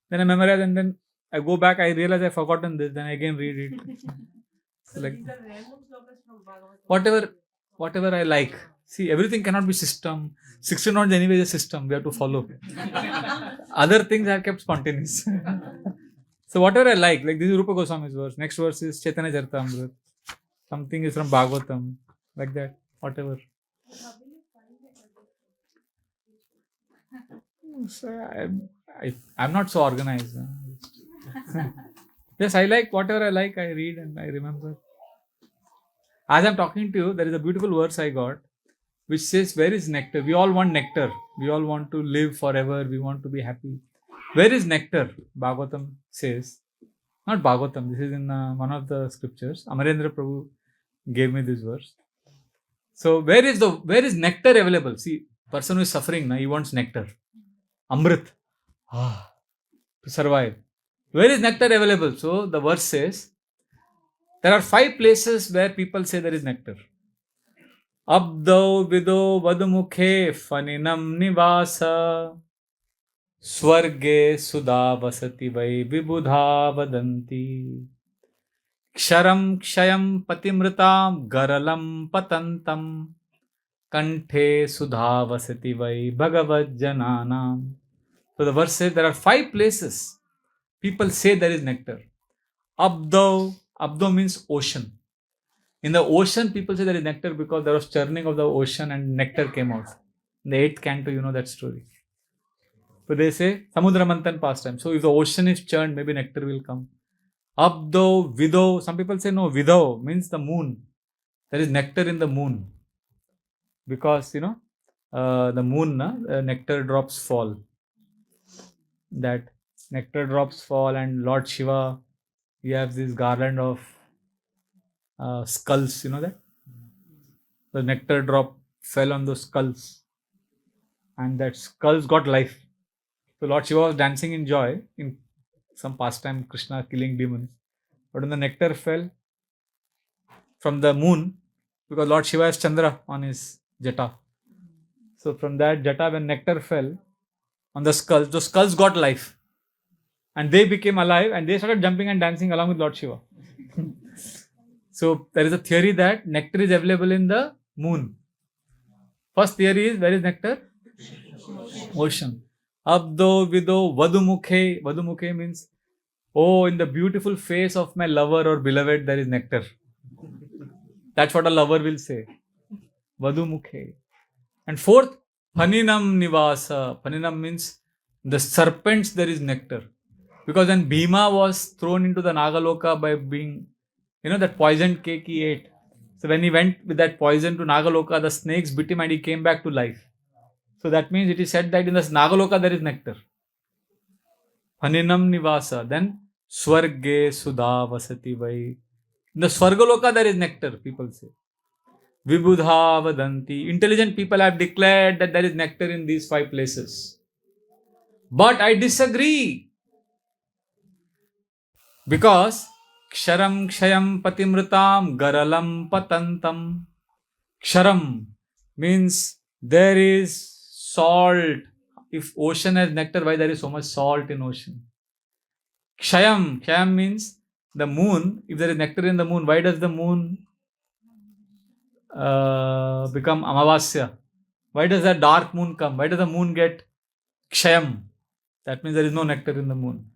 Then I memorize, and then I go back. I realize I've forgotten this. Then I again read it. So like whatever I like. See, everything cannot be system. 16 rounds anyway is a system. We have to follow. Other things I have kept spontaneous. So whatever I like this is Rupa Goswami's verse. Next verse is Chaitanya Charitamrita. Something is from Bhagavatam. Like that. Whatever. So I'm not so organized. Yes, I like whatever I like. I read and I remember. As I'm talking to you, there is a beautiful verse I got, which says, "Where is nectar?" We all want nectar. We all want to live forever. We want to be happy. Where is nectar? Bhagavatam says. Not Bhagavatam. This is in one of the scriptures. Amarendra Prabhu gave me this verse. So where is nectar available? See, person who is suffering, he wants nectar. Amrit. To survive. Where is nectar available? So the verse says, there are 5 places where people say there is nectar. Abdo vido vadumukhe faninam nivasa swarge sudha vasati vai vibudha vadanti ksharam kshayam patimritam garalam patantam kanthe sudha vasati vai bhagavad jananam. So the verse says there are 5 places people say there is nectar. Abdo means ocean. In the ocean, people say there is nectar because there was churning of the ocean and nectar came out. In the 8th canto, you know that story. So they say Samudra Manthan pastime. So if the ocean is churned, maybe nectar will come. Abdo, Vido. Some people say no, Vido means the moon. There is nectar in the moon. Because, the moon, nectar drops fall. That nectar drops fall, and Lord Shiva, we have this garland of skulls, you know that? The nectar drop fell on those skulls, and that skulls got life. So Lord Shiva was dancing in joy in some pastime, Krishna killing demons. But when the nectar fell from the moon, because Lord Shiva has Chandra on his jata. So from that jata, when nectar fell on the skulls, those skulls got life. And they became alive, and they started jumping and dancing along with Lord Shiva. So there is a theory that nectar is available in the moon. First theory is, where is nectar? Ocean. Abdo vido vadumukhe. Vadumukhe means, oh, in the beautiful face of my lover or beloved, there is nectar. That's what a lover will say. Vadumukhe. And fourth, Paninam nivasa. Paninam means the serpents, there is nectar. Because when Bhima was thrown into the Nagaloka by being, that poisoned cake he ate. So when he went with that poison to Nagaloka, the snakes bit him and he came back to life. So that means it is said that in the Nagaloka there is nectar. Paninam nivasa. Then Swarge sudha vasati vai. In the Swargaloka there is nectar, people say. Vibudha vadanti. Intelligent people have declared that there is nectar in these 5 places. But I disagree. Because Ksharam kshayam patimritam garalam patantam. Ksharam means there is salt. If ocean has nectar, why there is so much salt in ocean? Kshayam means the moon. If there is nectar in the moon, why does the moon become Amavasya? Why does that dark moon come? Why does the moon get Kshayam? That means there is no nectar in the moon.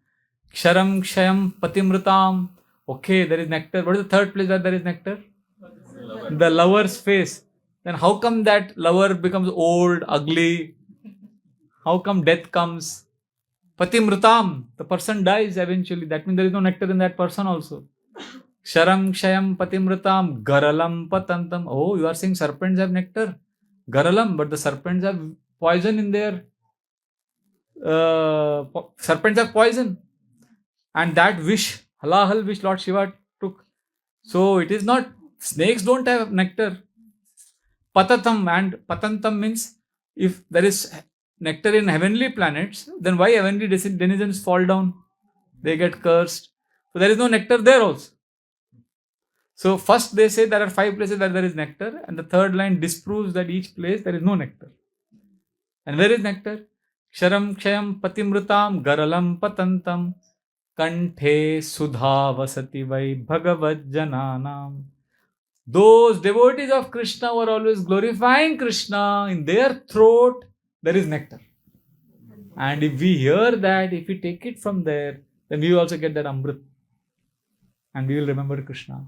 Ksharam kshayam patimritam. Okay, there is nectar. What is the third place where there is nectar? The lover's face. Then how come that lover becomes old, ugly? How come death comes? Patimritam. The person dies eventually. That means there is no nectar in that person also. Ksharam kshayam patimritam garalam patantam. Oh, you are saying serpents have nectar? Garalam, but the serpents have poison in their serpents have poison. And that wish, halahal wish Lord Shiva took. So it is not, snakes don't have nectar. Patatam, and patantam means if there is nectar in heavenly planets, then why heavenly denizens fall down? They get cursed. So there is no nectar there also. So first they say there are 5 places where there is nectar, and the third line disproves that each place there is no nectar. And where is nectar? Ksharam kshayam patimrutam garalam patantam kanthe sudha vasati vai bhagavad jananam. Those devotees of Krishna were always glorifying Krishna. In their throat there is nectar. And if we hear that, if we take it from there, then we will also get that Amrit. And we will remember Krishna.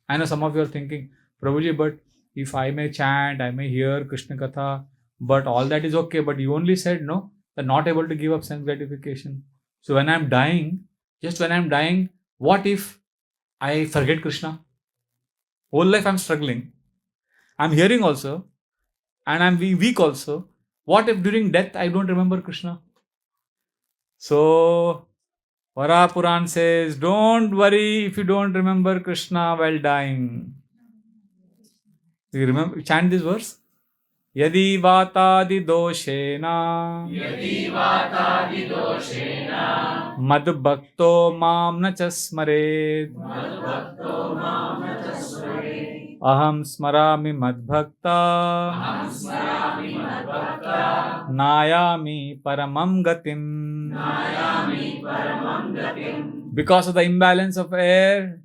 I know some of you are thinking, Prabhuji, but if I may chant, I may hear Krishna Katha, but all that is okay. But you only said, no, they're not able to give up sense gratification. So when I'm dying, just when I'm dying, what if I forget Krishna? Whole life I'm struggling. I'm hearing also, and I'm weak also. What if during death I don't remember Krishna? So Vara Puran says, don't worry if you don't remember Krishna while dying. Do you remember? Chant this verse. Yadi vatadi doshena mad bhakto mam na chasmaret aham smarami mad bhakta nayami paramam gatim. Because of the imbalance of air,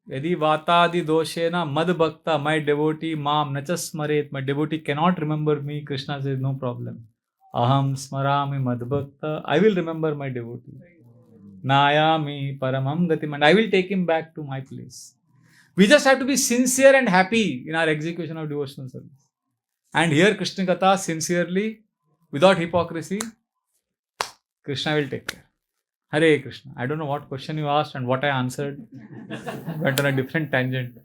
yadi vatadi doshena mad bhakta, my devotee mam nachasmaret, my devotee cannot remember me. Krishna says, no problem. Aham smarami mad bhakta, I will remember my devotee. Nayami paramam gatim, and I will take him back to my place. We just have to be sincere and happy in our execution of devotional service. And here Krishna Katha sincerely, without hypocrisy, Krishna will take care. Hare Krishna. I don't know what question you asked and what I answered. Went on a different tangent.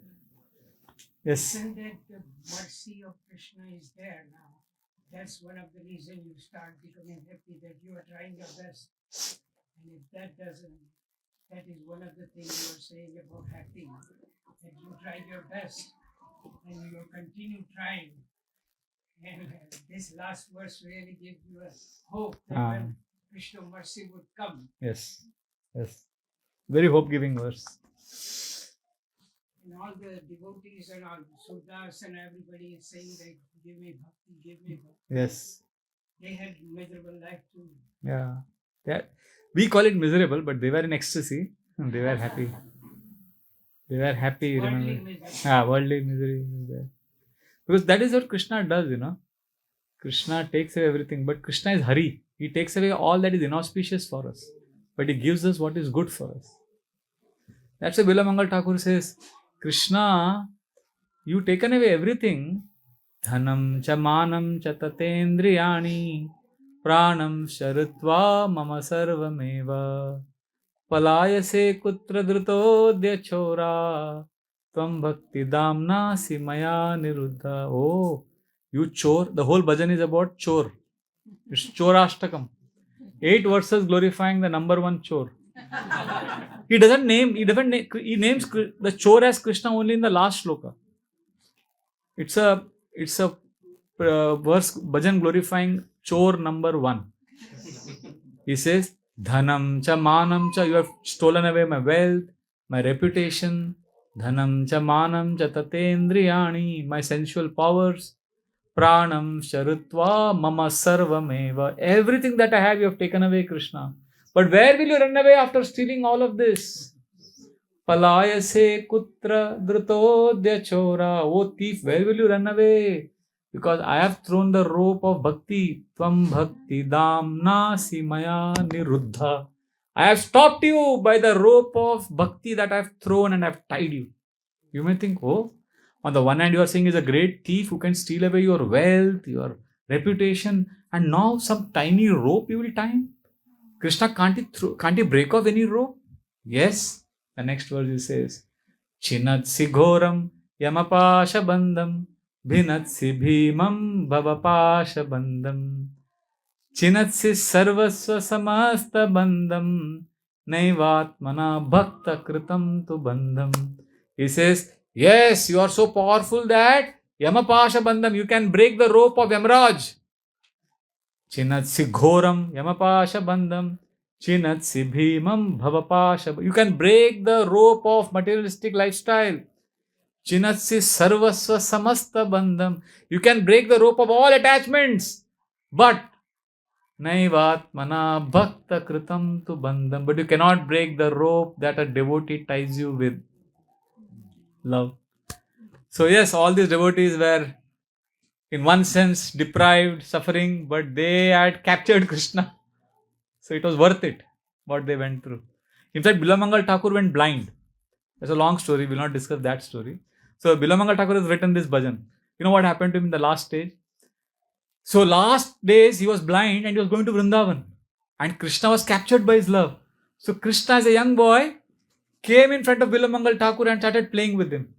Yes. And that the mercy of Krishna is there now. That's one of the reasons you start becoming happy, that you are trying your best. And if that doesn't, that is one of the things you are saying about happy, that you tried your best and you continue trying. And this last verse really gives you a hope that when Krishna mercy would come. Yes. Yes. Very hope-giving verse. And all the devotees and all Sudas and everybody is saying that give me bhakti, give me bhakti. Yes. They had miserable life too. Yeah. We call it miserable, but they were in ecstasy. And they were happy. They were happy. Worldly Remember? misery. Worldly misery is there. Because that is what Krishna does, Krishna takes away everything. But Krishna is Hari. He takes away all that is inauspicious for us. But he gives us what is good for us. That's why Bilamangal Thakur says, Krishna, you taken away everything. Dhanam cha manam cha tatendriyani pranam sharutva mama sarvameva palayase kutra drutodya chora tvam bhakti damna simaya niruddha. Oh, you chor. The whole bhajan is about chor. It's Chorashtakam. 8 verses glorifying the number 1 chor. He names the chor as Krishna only in the last shloka. It's a verse bhajan glorifying chor number 1. He says, Dhanam cha manam cha, you have stolen away my wealth, my reputation. Dhanam cha manam cha tatendriyani, my sensual powers. Pranam sharutva mama sarvameva. Everything that I have, you have taken away, Krishna. But where will you run away after stealing all of this? Palayase kutra drutodya chora. Oh thief, where will you run away? Because I have thrown the rope of bhakti. Tvam bhakti damna simaya niruddha. I have stopped you by the rope of bhakti that I have thrown and I have tied you. You may think, oh, on the one hand you are saying is a great thief who can steal away your wealth, your reputation, and now some tiny rope you will tie him. Krishna, can't he break off any rope? Yes. The next verse he says, Chinatsi ghoram yamapasha bandam bhinatsi bhimam bhavapasha bandam Chinatsi sarvasva samasta bandam naivatmana bhakta kritam tu bandam. He says, yes, you are so powerful that Yamapasha bandam, you can break the rope of Yamaraj. Chinatsi ghoram Yamapasha bandam Chinatsi bhimam bhavapasha. You can break the rope of materialistic lifestyle. Chinatsi sarvasva samasta bandam. You can break the rope of all attachments. But Naivatmana bhakta kritam tu bandam. But you cannot break the rope that a devotee ties you with. Love. So yes, all these devotees were in one sense deprived, suffering, but they had captured Krishna. So it was worth it, what they went through. In fact, Bilamangal Thakur went blind. It's a long story, we'll not discuss that story. So Bilamangal Thakur has written this bhajan. You know what happened to him in the last stage? So last days he was blind and he was going to Vrindavan. And Krishna was captured by his love. So Krishna as a young boy came in front of Bilamangal Thakur and started playing with him.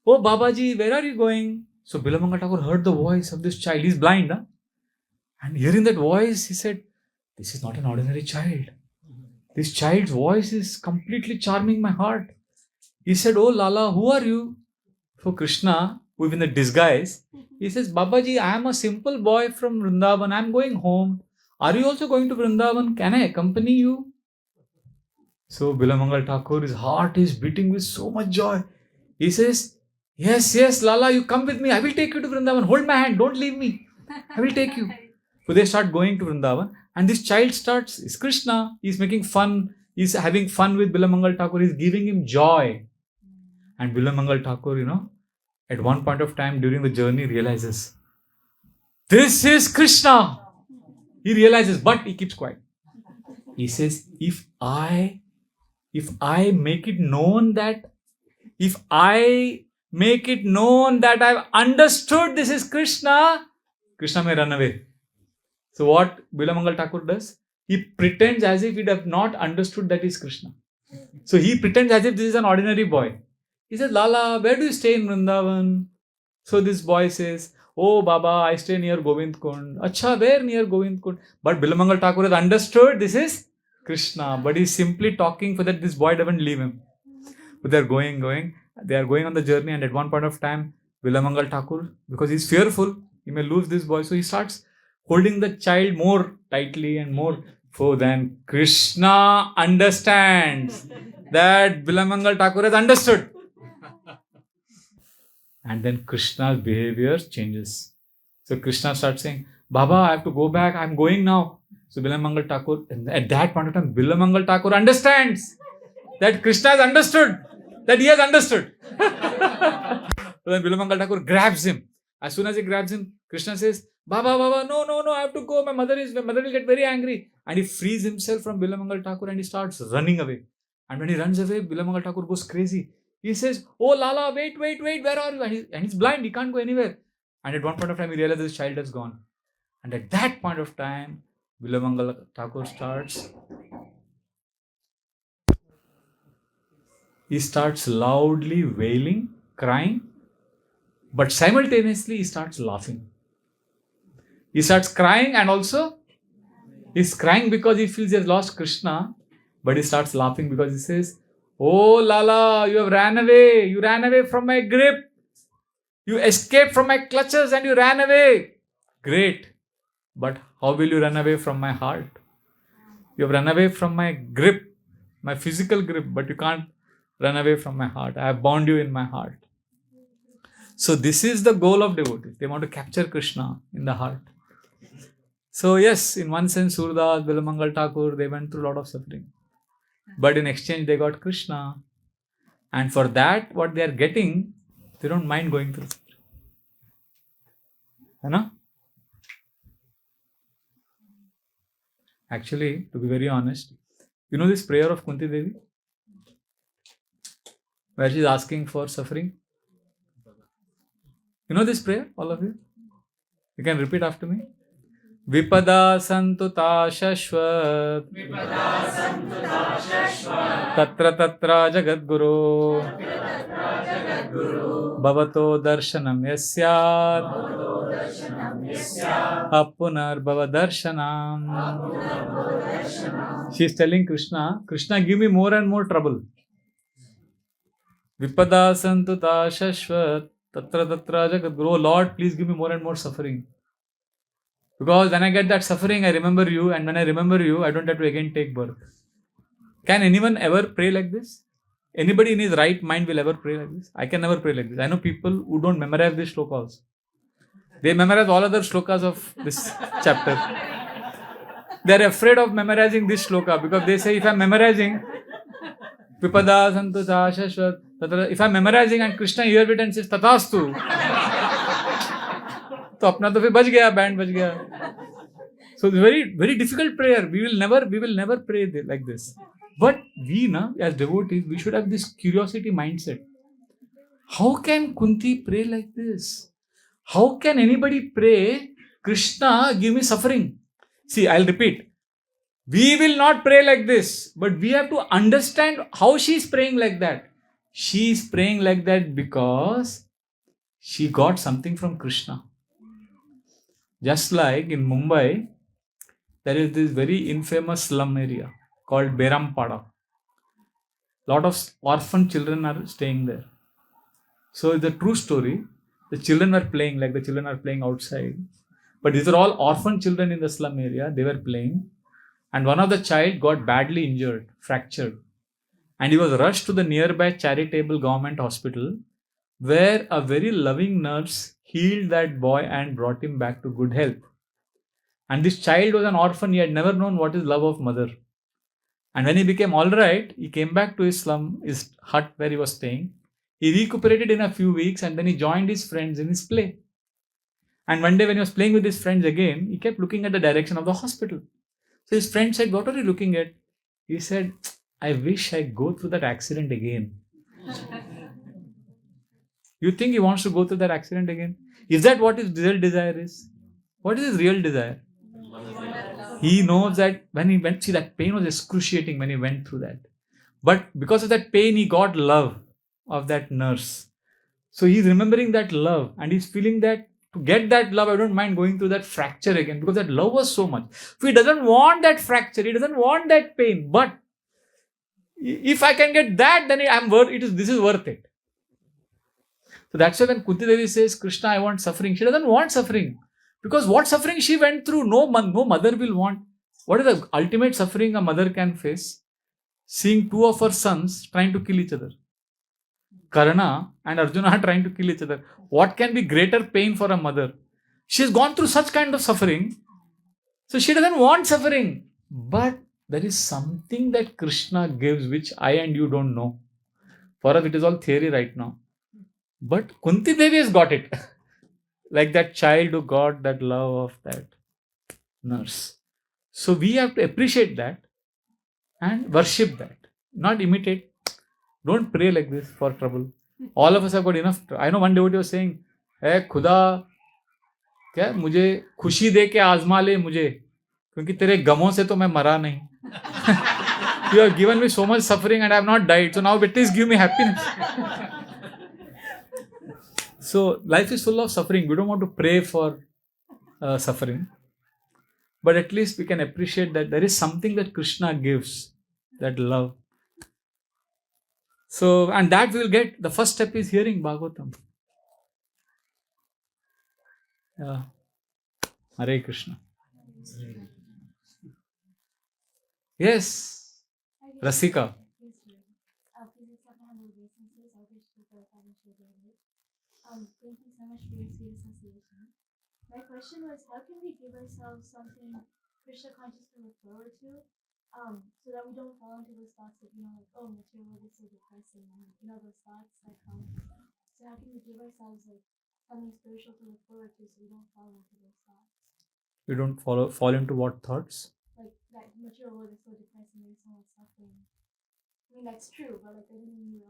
Oh Babaji, where are you going? So Bilamangal Thakur heard the voice of this child. He's blind, huh? And hearing that voice, he said, this is not an ordinary child. This child's voice is completely charming my heart. He said, oh Lala, who are you? So Krishna, who is in the disguise, he says, Babaji, I am a simple boy from Vrindavan. I am going home. Are you also going to Vrindavan? Can I accompany you? So Bilamangal Thakur, his heart is beating with so much joy. He says, yes, yes, Lala, you come with me. I will take you to Vrindavan. Hold my hand. Don't leave me. I will take you. So they start going to Vrindavan. And this child starts, is Krishna. He's making fun. He's having fun with Bilamangal Thakur. He's giving him joy. And Bilamangal Thakur, at one point of time during the journey realizes, this is Krishna. He realizes, but he keeps quiet. He says, if I make it known that I've understood this is Krishna, Krishna may run away. So what Bilamangal Thakur does? He pretends as if he'd have not understood that is Krishna. So he pretends as if this is an ordinary boy. He says, Lala, where do you stay in Vrindavan? So this boy says, oh Baba, I stay near Govind Kund. Acha, where near Govind Kund? But Bilamangal Thakur has understood this is Krishna. But he's simply talking so that this boy doesn't leave him. But they're going. They are going on the journey, and at one point of time, Bilamangal Thakur, because he's fearful, he may lose this boy. So he starts holding the child more tightly and more. So then Krishna understands that Bilamangal Thakur has understood. And then Krishna's behavior changes. So Krishna starts saying, Baba, I have to go back. I'm going now. So Bilamangal Thakur, at that point of time, Bilamangal Thakur understands that Krishna has understood, that he has understood. So then Bilamangal Thakur grabs him. As soon as he grabs him, Krishna says, Baba, no, I have to go. My mother will get very angry. And he frees himself from Bilamangal Thakur and he starts running away. And when he runs away, Bilamangal Thakur goes crazy. He says, oh Lala, wait, where are you? And he's blind, he can't go anywhere. And at one point of time, he realizes his child has gone. And at that point of time, Bilamangal Thakur starts loudly wailing, crying, but simultaneously he starts laughing. He starts crying and also he's crying because he feels he has lost Krishna, but he starts laughing because he says, oh Lala, you have ran away. You ran away from my grip. You escaped from my clutches and you ran away. Great. But how will you run away from my heart? You have run away from my grip, my physical grip, but you can't run away from my heart. I have bound you in my heart. So this is the goal of devotees. They want to capture Krishna in the heart. So yes, in one sense, Surdas, Bilamangal Thakur, they went through a lot of suffering. But in exchange, they got Krishna. And for that, what they are getting, they don't mind going through suffering. You know? Actually, to be very honest, you know this prayer of Kunti Devi? Where she is asking for suffering. You know this prayer, all of you? You can repeat after me. Vipada santuta shashvat Tatra tatra jagadguru Bhavato darshanam yasyat apunar darshanam. She is telling Krishna, Krishna, give me more and more trouble. Vipada santuta shashvat tatra tatra jagat guru. Lord, please give me more and more suffering. Because when I get that suffering, I remember you, and when I remember you, I don't have to again take birth. Can anyone ever pray like this? Anybody in his right mind will ever pray like this? I can never pray like this. I know people who don't memorize this shlokas. They memorize all other shlokas of this chapter. They are afraid of memorizing this shloka because they say, if I am memorizing, Vipada santu shashvat, if I am memorizing and Krishna hears it and says, Tatastu, तो अपना तो फिर बच गया, band बच गया. So it's very difficult prayer. We will never pray like this. But we, as devotees, we should have this curiosity mindset. How can Kunti pray like this? How can anybody pray, Krishna, give me suffering? See, I'll repeat. We will not pray like this, but we have to understand how she is praying like that. She is praying like that because she got something from Krishna. Just like in Mumbai, there is this very infamous slum area called Berampada. Lot of orphan children are staying there. So it's a true story. The children were playing like the children are playing outside. But these are all orphan children in the slum area. They were playing. And one of the child got badly injured, fractured. And he was rushed to the nearby charitable government hospital where a very loving nurse healed that boy and brought him back to good health. And this child was an orphan. He had never known what is love of mother. And when he became all right, he came back to his slum, his hut where he was staying. He recuperated in a few weeks and then he joined his friends in his play. And one day when he was playing with his friends again, he kept looking at the direction of the hospital. So his friend said, what are you looking at? He said, I wish I go through that accident again. You think he wants to go through that accident again? Is that what his real desire is? What is his real desire? He knows that when he went, see, that pain was excruciating when he went through that. But because of that pain, he got love of that nurse. So he's remembering that love and he's feeling that to get that love, I don't mind going through that fracture again because that love was so much. So he doesn't want that fracture, he doesn't want that pain. But if I can get that, then this is worth it. So that's why when Kunti Devi says, Krishna, I want suffering, she doesn't want suffering. Because what suffering she went through, no mother will want. What is the ultimate suffering a mother can face? Seeing two of her sons trying to kill each other. Karna and Arjuna are trying to kill each other. What can be greater pain for a mother? She has gone through such kind of suffering. So she doesn't want suffering. But there is something that Krishna gives which I and you don't know. For us it is all theory right now. But Kunti Devi has got it. Like that child who got that love of that nurse. So we have to appreciate that and worship that. Not imitate. Don't pray like this for trouble. All of us have got enough. I know one devotee was saying, hey, खुदा क्या मुझे खुशी दे के आजमा ले मुझे क्योंकि तेरे गमों से तो मैं मरा नहीं. You have given me so much suffering and I have not died. So now at least give me happiness. So life is full of suffering. We don't want to pray for suffering. But at least we can appreciate that there is something that Krishna gives. That love. So, and that we will get. The first step is hearing Bhagavatam. Yeah. Hare Krishna. Yes. Rasika. Thank you so much for your sweet association. My question was, how can we give ourselves something Krishna conscious to look forward to, so that we don't fall into those thoughts that, like, oh, material is so depressing, and, those thoughts that come. So how can we give ourselves, like, something spiritual to look forward to so we don't fall into those thoughts? You don't fall into what thoughts? Like, that material world is so depressing, there's so much suffering. I mean, that's true, but, like, I didn't mean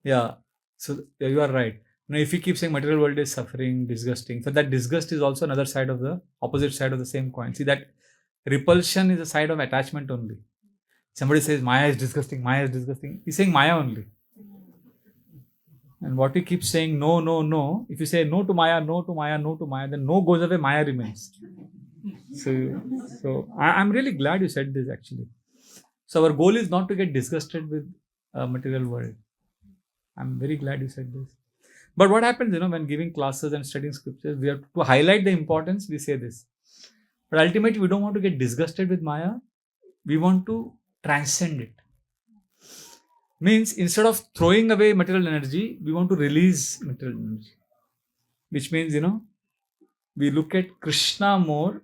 Yeah. So you are right. If you keep saying material world is suffering, disgusting, so that disgust is also another side of the opposite side of the same coin. See, that repulsion is a side of attachment only. Somebody says Maya is disgusting, Maya is disgusting. He's saying Maya only. And what we keep saying, no, no, no. If you say no to Maya, no to Maya, no to Maya, then no goes away, Maya remains. So I'm really glad you said this actually. So our goal is not to get disgusted with material world. I'm very glad you said this. But what happens, when giving classes and studying scriptures, we have to highlight the importance, we say this. But ultimately, we don't want to get disgusted with Maya. We want to transcend it. Means instead of throwing away material energy, we want to release material energy. Which means, we look at Krishna more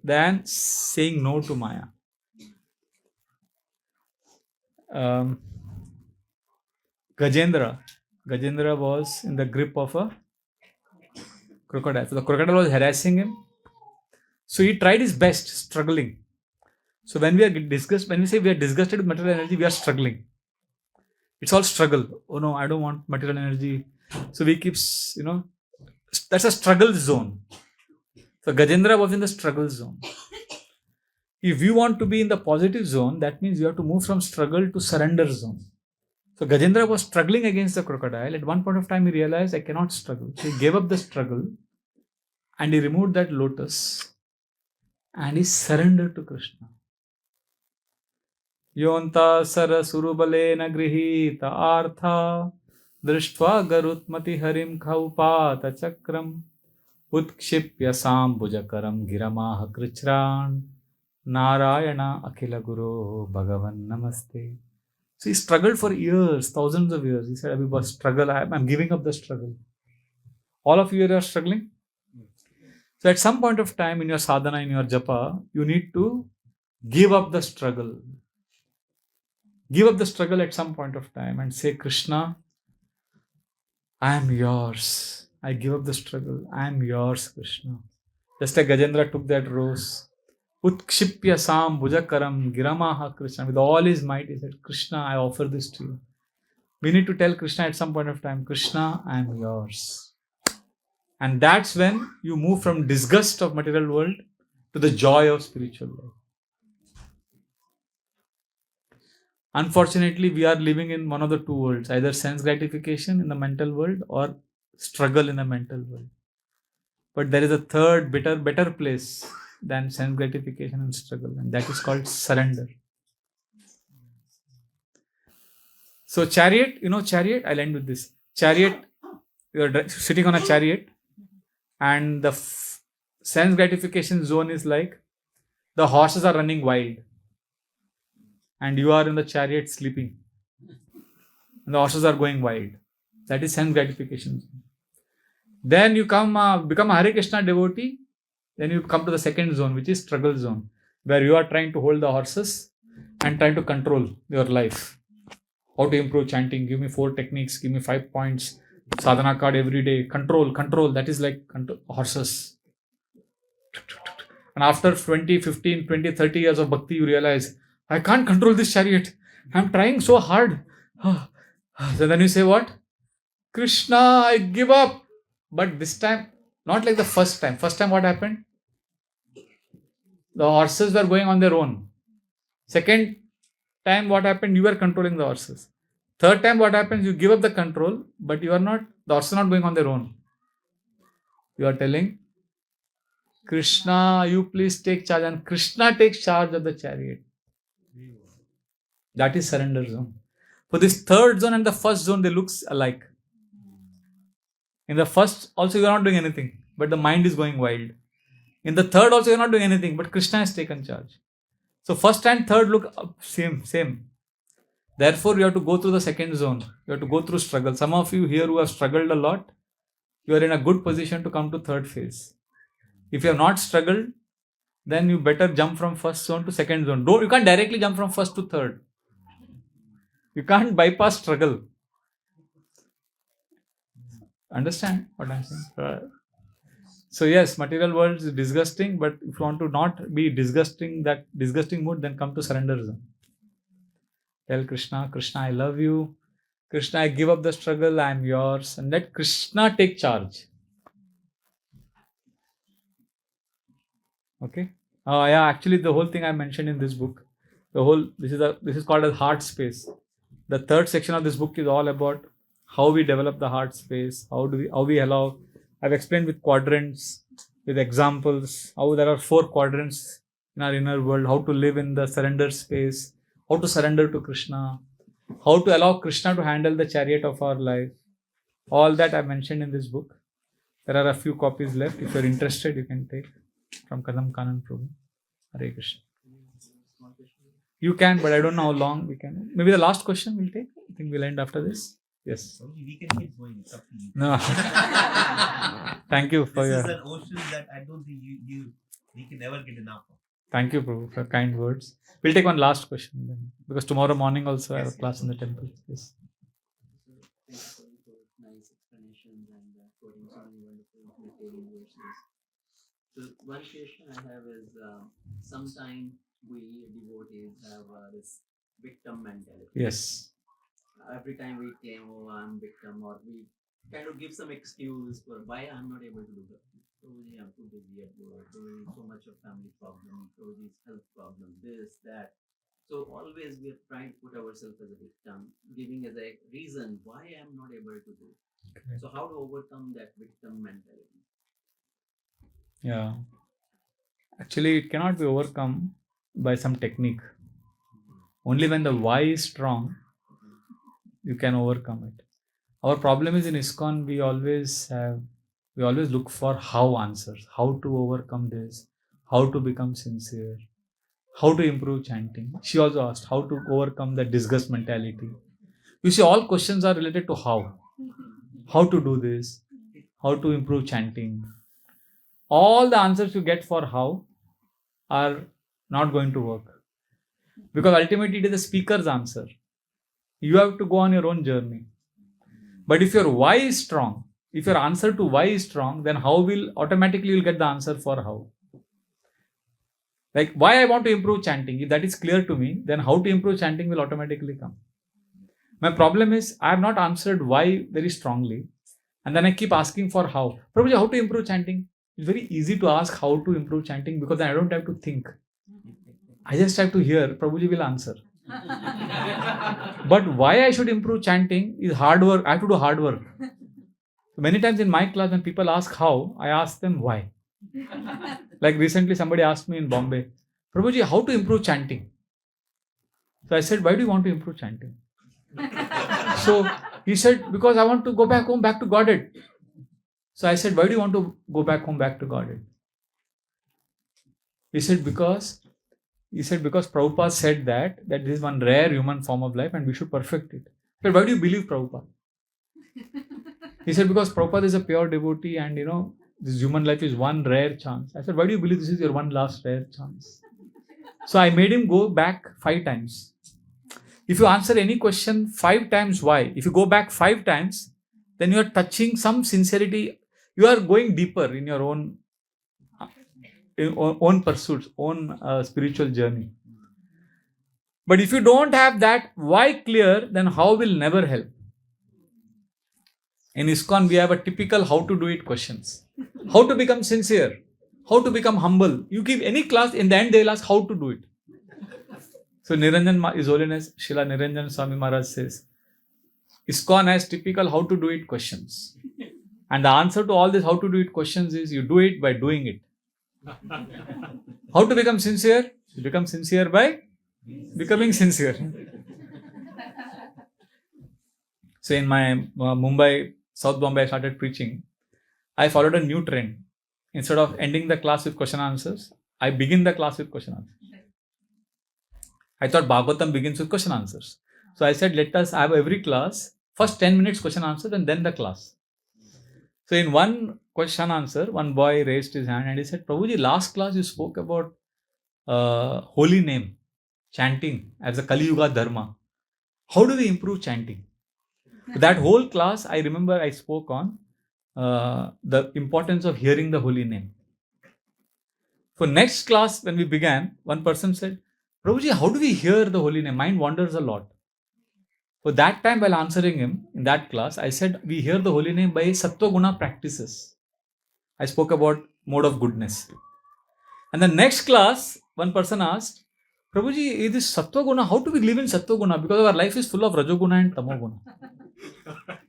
than saying no to Maya. Gajendra was in the grip of a crocodile. So the crocodile was harassing him. So he tried his best, struggling. So when we say we are disgusted with material energy, we are struggling. It's all struggle. Oh no, I don't want material energy. So we keep, that's a struggle zone. So Gajendra was in the struggle zone. If you want to be in the positive zone, that means you have to move from struggle to surrender zone. So Gajendra was struggling against the crocodile. At one point of time, he realized, I cannot struggle. So he gave up the struggle and he removed that lotus and he surrendered to Krishna. Yonta sara surubalena grihita artha drishtva garutmati harim khaupata chakram utkshipya sambujakaram giramaha krichran narayana akhila guru bhagavan namaste. So he struggled for years, thousands of years. He said, Abhi, struggle, I'm giving up the struggle. All of you are struggling. So at some point of time in your sadhana, in your japa, you need to give up the struggle. Give up the struggle at some point of time and say, Krishna, I am yours. I give up the struggle. I am yours, Krishna. Just like Gajendra took that rose. Utkshipya sam bhujakaram giramaha Krishna. With all his might, he said, Krishna, I offer this to you. We need to tell Krishna at some point of time, Krishna, I am yours. And that's when you move from disgust of material world to the joy of spiritual life. Unfortunately, we are living in one of the two worlds, either sense gratification in the mental world or struggle in the mental world. But there is a third, better place than sense gratification and struggle, and that is called surrender. So chariot, chariot, I'll end with this. Chariot, you're sitting on a chariot and the sense gratification zone is like the horses are running wild and you are in the chariot sleeping and the horses are going wild. That is sense gratification zone. Then you become a Hare Krishna devotee. Then you come to the second zone, which is struggle zone, where you are trying to hold the horses and trying to control your life. How to improve chanting, give me 4 techniques, give me 5 points, sadhana card every day, control. That is like horses. And after 20, 15, 20, 30 years of bhakti, you realize, I can't control this chariot. I'm trying so hard. So then you say what? Krishna, I give up. But this time, not like the first time. First time what happened? The horses were going on their own. Second time what happened? You were controlling the horses. Third time what happens? You give up the control, but the horses are not going on their own. You are telling, Krishna, you please take charge. And Krishna takes charge of the chariot. That is surrender zone. For this third zone and the first zone, they look alike. In the first, also you are not doing anything, but the mind is going wild. In the third, also you are not doing anything, but Krishna has taken charge. So first and third look same. Therefore, you have to go through the second zone. You have to go through struggle. Some of you here who have struggled a lot, you are in a good position to come to third phase. If you have not struggled, then you better jump from first zone to second zone. You can't directly jump from first to third. You can't bypass struggle. Understand what I'm saying? So yes, material world is disgusting, but if you want to not be disgusting mood, then come to surrender zone. Tell Krishna, Krishna, I love you. Krishna, I give up the struggle, I am yours. And let Krishna take charge. Okay? Actually the whole thing I mentioned in this book, this is called as heart space. The third section of this book is all about how we develop the heart space, how we allow. I've explained with quadrants, with examples, how there are 4 quadrants in our inner world, how to live in the surrender space, how to surrender to Krishna, how to allow Krishna to handle the chariot of our life. All that I mentioned in this book. There are a few copies left. If you're interested, you can take from Kadam Kanan Prabhu. Hare Krishna. Small question. You can, but I don't know how long we can. Maybe the last question we'll take. I think we'll end after this. Yes. We can keep going. It's up to you. No. Thank you for This is your. an ocean that I don't think we can never get enough of. Thank you, Prabhu, for kind words. We'll take one last question then, because tomorrow morning also I have a class in the temple. Yes. So thank you for nice explanations and quoting so many wonderful Unitarian verses. So one question I have is, sometimes we devotees have this victim mentality. Yes. Every time we claim, oh, I'm victim, or we kind of give some excuse for why I'm not able to do that. So I'm too busy at work, so much of family problem, so these health problem, this, that. So always we are trying to put ourselves as a victim, giving as a reason why I'm not able to do. Correct. So how to overcome that victim mentality? Yeah. Actually, it cannot be overcome by some technique. Only when the why is strong, you can overcome it. Our problem is in ISKCON, we always look for how answers, how to overcome this, how to become sincere, how to improve chanting. She also asked how to overcome the disgust mentality. You see, all questions are related to how to do this, how to improve chanting. All the answers you get for how are not going to work, because ultimately it is the speaker's answer. You have to go on your own journey. But if your why is strong, if your answer to why is strong, then how will automatically you'll get the answer for how. Like why I want to improve chanting, if that is clear to me, then how to improve chanting will automatically come. My problem is I have not answered why very strongly, and then I keep asking for how. Prabhuji, how to improve chanting? It's very easy to ask how to improve chanting because then I don't have to think. I just have to hear, Prabhuji will answer. But why I should improve chanting is hard work. I have to do hard work. Many times in my class, when people ask how, I ask them why. Like recently, somebody asked me in Bombay, Prabhuji, how to improve chanting? So I said, why do you want to improve chanting? So he said, because I want to go back home, back to Godhead. So I said, why do you want to go back home, back to Godhead? He said, because Prabhupada said that this is one rare human form of life and we should perfect it. I said, why do you believe Prabhupada? He said, because Prabhupada is a pure devotee and this human life is one rare chance. I said, why do you believe this is your one last rare chance? So I made him go back 5 times. If you answer any question 5 times why, if you go back 5 times, then you are touching some sincerity. You are going deeper in your own pursuits, own spiritual journey. But if you don't have that why clear, then how will never help. In ISKCON, we have a typical how to do it questions. How to become sincere, how to become humble. You give any class, in the end they'll ask how to do it. So Niranjan, His Holiness Srila Niranjan Swami Maharaj says, ISKCON has typical how to do it questions. And the answer to all this how to do it questions is you do it by doing it. How to become sincere? You become sincere by becoming sincere. So in my Mumbai, South Bombay, I started preaching. I followed a new trend. Instead of ending the class with question answers, I begin the class with question answers. I thought Bhagavatam begins with question answers. So I said, let us have every class, first 10 minutes question answers and then the class. So in one question answer, one boy raised his hand and he said, Prabhuji, last class you spoke about holy name, chanting as a Kali Yuga Dharma. How do we improve chanting? That whole class, I remember I spoke on the importance of hearing the holy name. For next class, when we began, one person said, Prabhuji, how do we hear the holy name? Mind wanders a lot. For that time, while answering him in that class, I said, we hear the holy name by Sattva Guna practices. I spoke about mode of goodness. And the next class, one person asked, Prabhuji, is this Sattva Guna, how do we live in Sattva Guna? Because our life is full of Rajoguna and Tamoguna.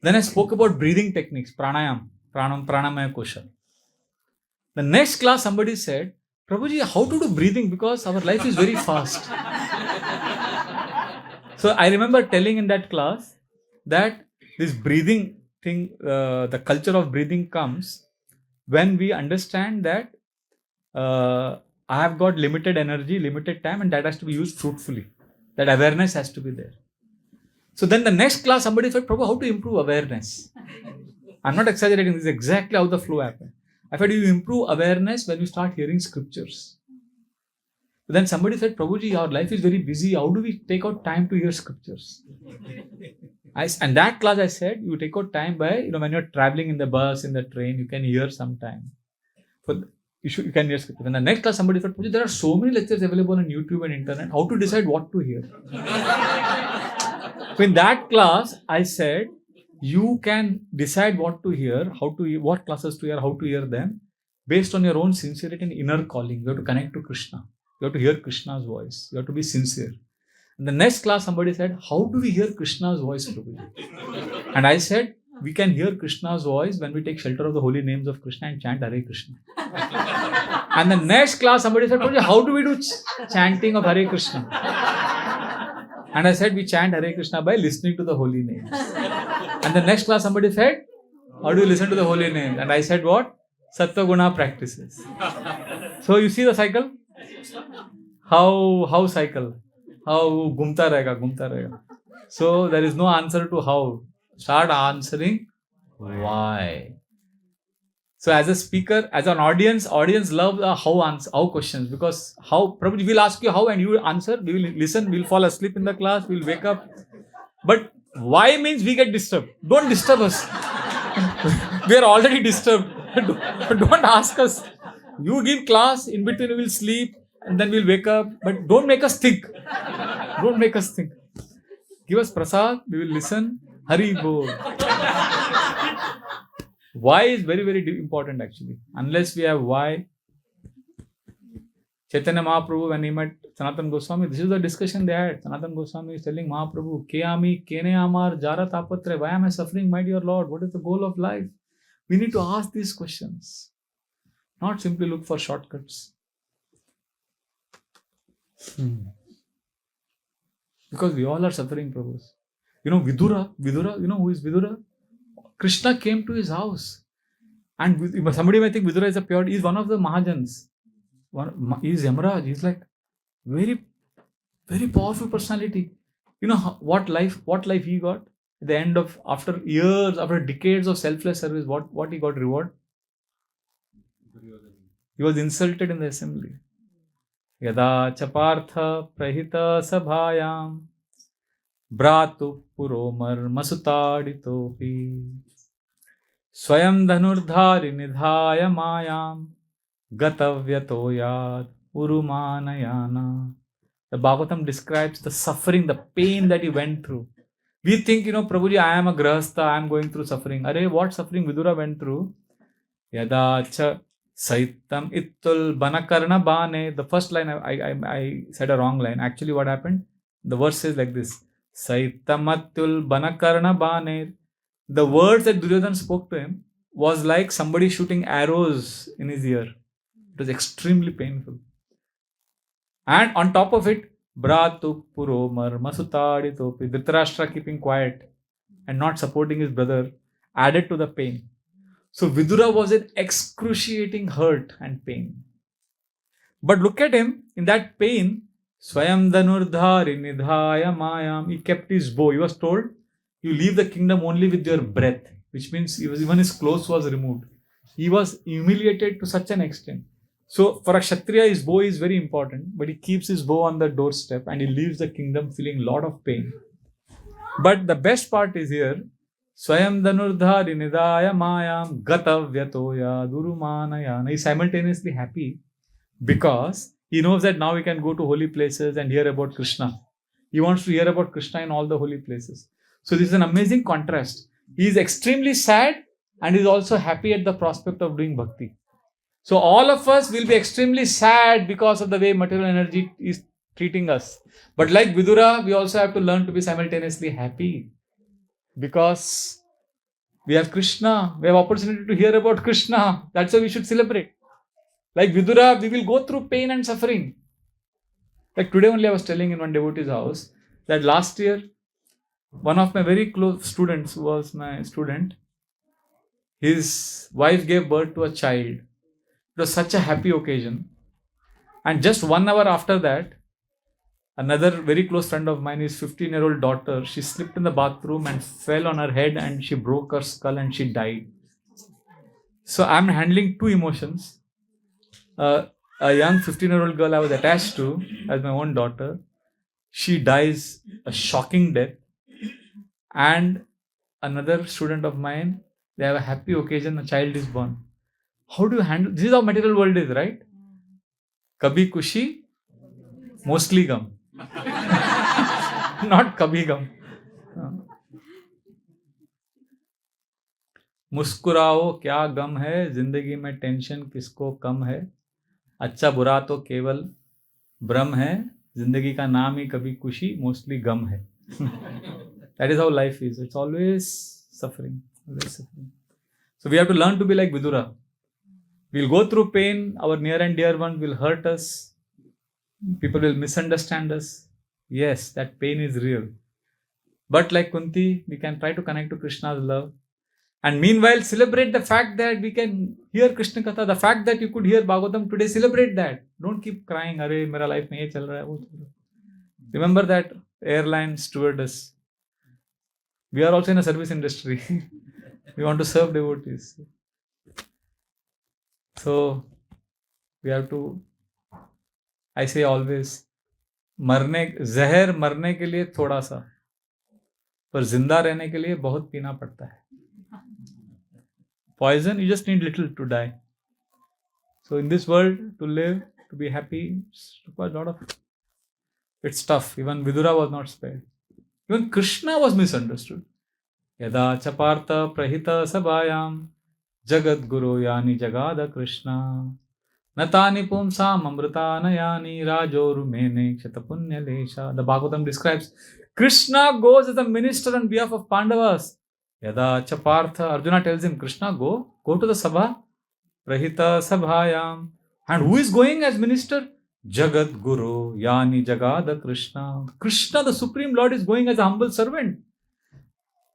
Then I spoke about breathing techniques, pranamaya kosha. The next class, somebody said, Prabhuji, how to do breathing? Because our life is very fast. So I remember telling in that class that this breathing thing, the culture of breathing comes when we understand that I have got limited energy, limited time, and that has to be used fruitfully. That awareness has to be there. So then the next class, somebody said, Prabhu, how to improve awareness? I'm not exaggerating. This is exactly how the flow happened. I said, you improve awareness when you start hearing scriptures. Then somebody said, Prabhuji, our life is very busy. How do we take out time to hear scriptures? And that class I said, you take out time by, when you're traveling in the bus, in the train, you can hear some time. You can hear scripture. In the next class, somebody said, Prabhuji, there are so many lectures available on YouTube and internet. How to decide what to hear? So in that class, I said, you can decide what to hear, what classes to hear, how to hear them, based on your own sincerity and inner calling. You have to connect to Krishna. You have to hear Krishna's voice. You have to be sincere. In the next class, somebody said, how do we hear Krishna's voice, Prabhuji? And I said, we can hear Krishna's voice when we take shelter of the holy names of Krishna and chant Hare Krishna. And the next class, somebody said, Prabhuji, how do we do chanting of Hare Krishna? And I said, we chant Hare Krishna by listening to the holy names. And the next class, somebody said, how do you listen to the holy names? And I said, what? Sattva Guna practices. So you see the cycle? How cycle? How gumta rahega. So there is no answer to how. Start answering why. So as a speaker, as an audience love the how questions, because how, Prabhuji will ask you how and you will answer, we will listen, we will fall asleep in the class, we will wake up. But why means we get disturbed. Don't disturb us. We are already disturbed. Don't ask us. You give class, in between we will sleep and then we'll wake up. But don't make us think. Don't make us think. Give us prasad, we will listen. Hari Bol. Why is very, very important actually. Unless we have why. Chaitanya Mahaprabhu, when he met Sanatana Goswami, this is the discussion they had. Sanatana Goswami is telling Mahaprabhu, Keyami, Kene Amar, Jara Tapatre, why am I suffering, my dear Lord? What is the goal of life? We need to ask these questions. Not simply look for shortcuts. Because we all are suffering, Prabhu. Vidura, who is Vidura? Krishna came to his house. And somebody may think Vidura is a pure, he is one of the Mahajans. He is Yamaraj. He is like very, very powerful personality. You know what life he got? At the end of, after decades of selfless service, what he got reward? He was insulted in the assembly. Yada chapartha prahita sabhayam bratu puromar masutaditopi swayam dhanurdhari nidhaya mayam gatavyatoyad urumanayana. The Bhagavatam describes the suffering, the pain that he went through. We think, Prabhuji, I am a grahastha, I am going through suffering. Arey, what suffering Vidura went through? Yada cha Saitam ittul banakarna bane. The first line, I said a wrong line. Actually, what happened? The verse says like this. Saitamatul banakarna bane. The words that Duryodhana spoke to him was like somebody shooting arrows in his ear. It was extremely painful. And on top of it, Bratu Puromar Masutadi Topi, Dhritarashtra keeping quiet and not supporting his brother added to the pain. So Vidura was in excruciating hurt and pain. But look at him in that pain. Swayam Dhanurdhari Nidhaya Mayam. He kept his bow. He was told, you leave the kingdom only with your breath, which means even his clothes was removed. He was humiliated to such an extent. So for a Kshatriya, his bow is very important, but he keeps his bow on the doorstep and he leaves the kingdom feeling a lot of pain. But the best part is here, Swayam Dhanurdhari Nidhaya Mayam Gatavyatoya Durumanayana. He is simultaneously happy because he knows that now he can go to holy places and hear about Krishna. He wants to hear about Krishna in all the holy places. So this is an amazing contrast. He is extremely sad and is also happy at the prospect of doing bhakti. So all of us will be extremely sad because of the way material energy is treating us. But like Vidura, we also have to learn to be simultaneously happy. Because We have Krishna. We have opportunity to hear about Krishna. That's why we should celebrate. Like Vidura, we will go through pain and suffering. Like today only I was telling in one devotee's house that last year, one of my very close students who was my student, his wife gave birth to a child. It was such a happy occasion. And just 1 hour after that, another very close friend of mine, his 15-year-old daughter, she slipped in the bathroom and fell on her head and she broke her skull and she died. So I'm handling two emotions. A young 15-year-old girl I was attached to as my own daughter, she dies a shocking death. And another student of mine, they have a happy occasion, a child is born. How do you handle? This is how material world is, right? Kabhi kushi, mostly gum. Not kabhi gum. मुस्कुराओ क्या गम है, जिंदगी में tension किसको कम है, अच्छा बुरा तो केवल भ्रम है, जिंदगी का नाम ही कभी खुशी मोस्टली गम है. That is how life is. It's always suffering. Always suffering. So we have to learn to be like Vidura. We'll go through pain. Our near and dear ones will hurt us. People will misunderstand us. Yes, that pain is real. But like Kunti, we can try to connect to Krishna's love. And meanwhile, celebrate the fact that we can hear Krishna Katha. The fact that you could hear Bhagavatam today, celebrate that. Don't keep crying, Arey, mera life mein ye chal raha hai, wo chal raha hai. Remember that airline stewardess. We are also in a service industry. We want to serve devotees. So, we have to, I say always, जहर मरने के लिए थोड़ा सा, पर जिंदा रहने के लिए बहुत पीना पड़ता है. Poison, you just need little to die. So in this world, to live, to be happy, requires a lot of. It's tough. Even Vidura was not spared. Even Krishna was misunderstood. Yada chapartha prahita sabhayam jagat guru yani jagada Krishna natani pumsam amritanayani rajoru mene ksatapunya lesha. The Bhagavatam describes Krishna goes as a minister on behalf of Pandavas. Yada chapartha, Arjuna tells him, Krishna, go to the sabha, prahita sabhayam. And who is going as minister? Jagat Guru, Yani Jagada Krishna. Krishna, the Supreme Lord, is going as a humble servant.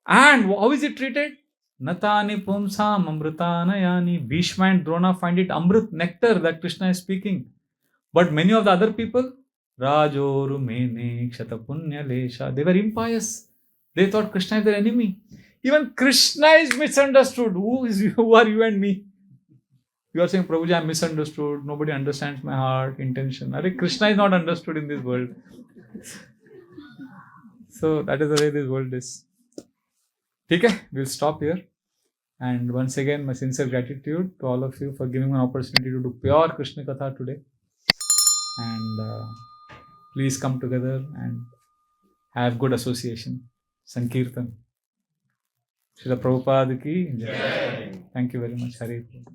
And how is he treated? Natani Pumsam Amritanayani. Bhishma and Drona find it Amrit, nectar that Krishna is speaking. But many of the other people, Rajoru Mene Ksatapunya Lesha, they were impious. They thought Krishna is their enemy. Even Krishna is misunderstood. Who are you and me? You are saying, Prabhuji, I am misunderstood. Nobody understands my heart, intention. Krishna is not understood in this world. So that is the way this world is. Okay, we'll stop here. And once again, my sincere gratitude to all of you for giving me an opportunity to do pure Krishna Katha today. And please come together and have good association. Sankirtan. Srila Prabhupada ki jai. Thank you very much. Hare Krishna.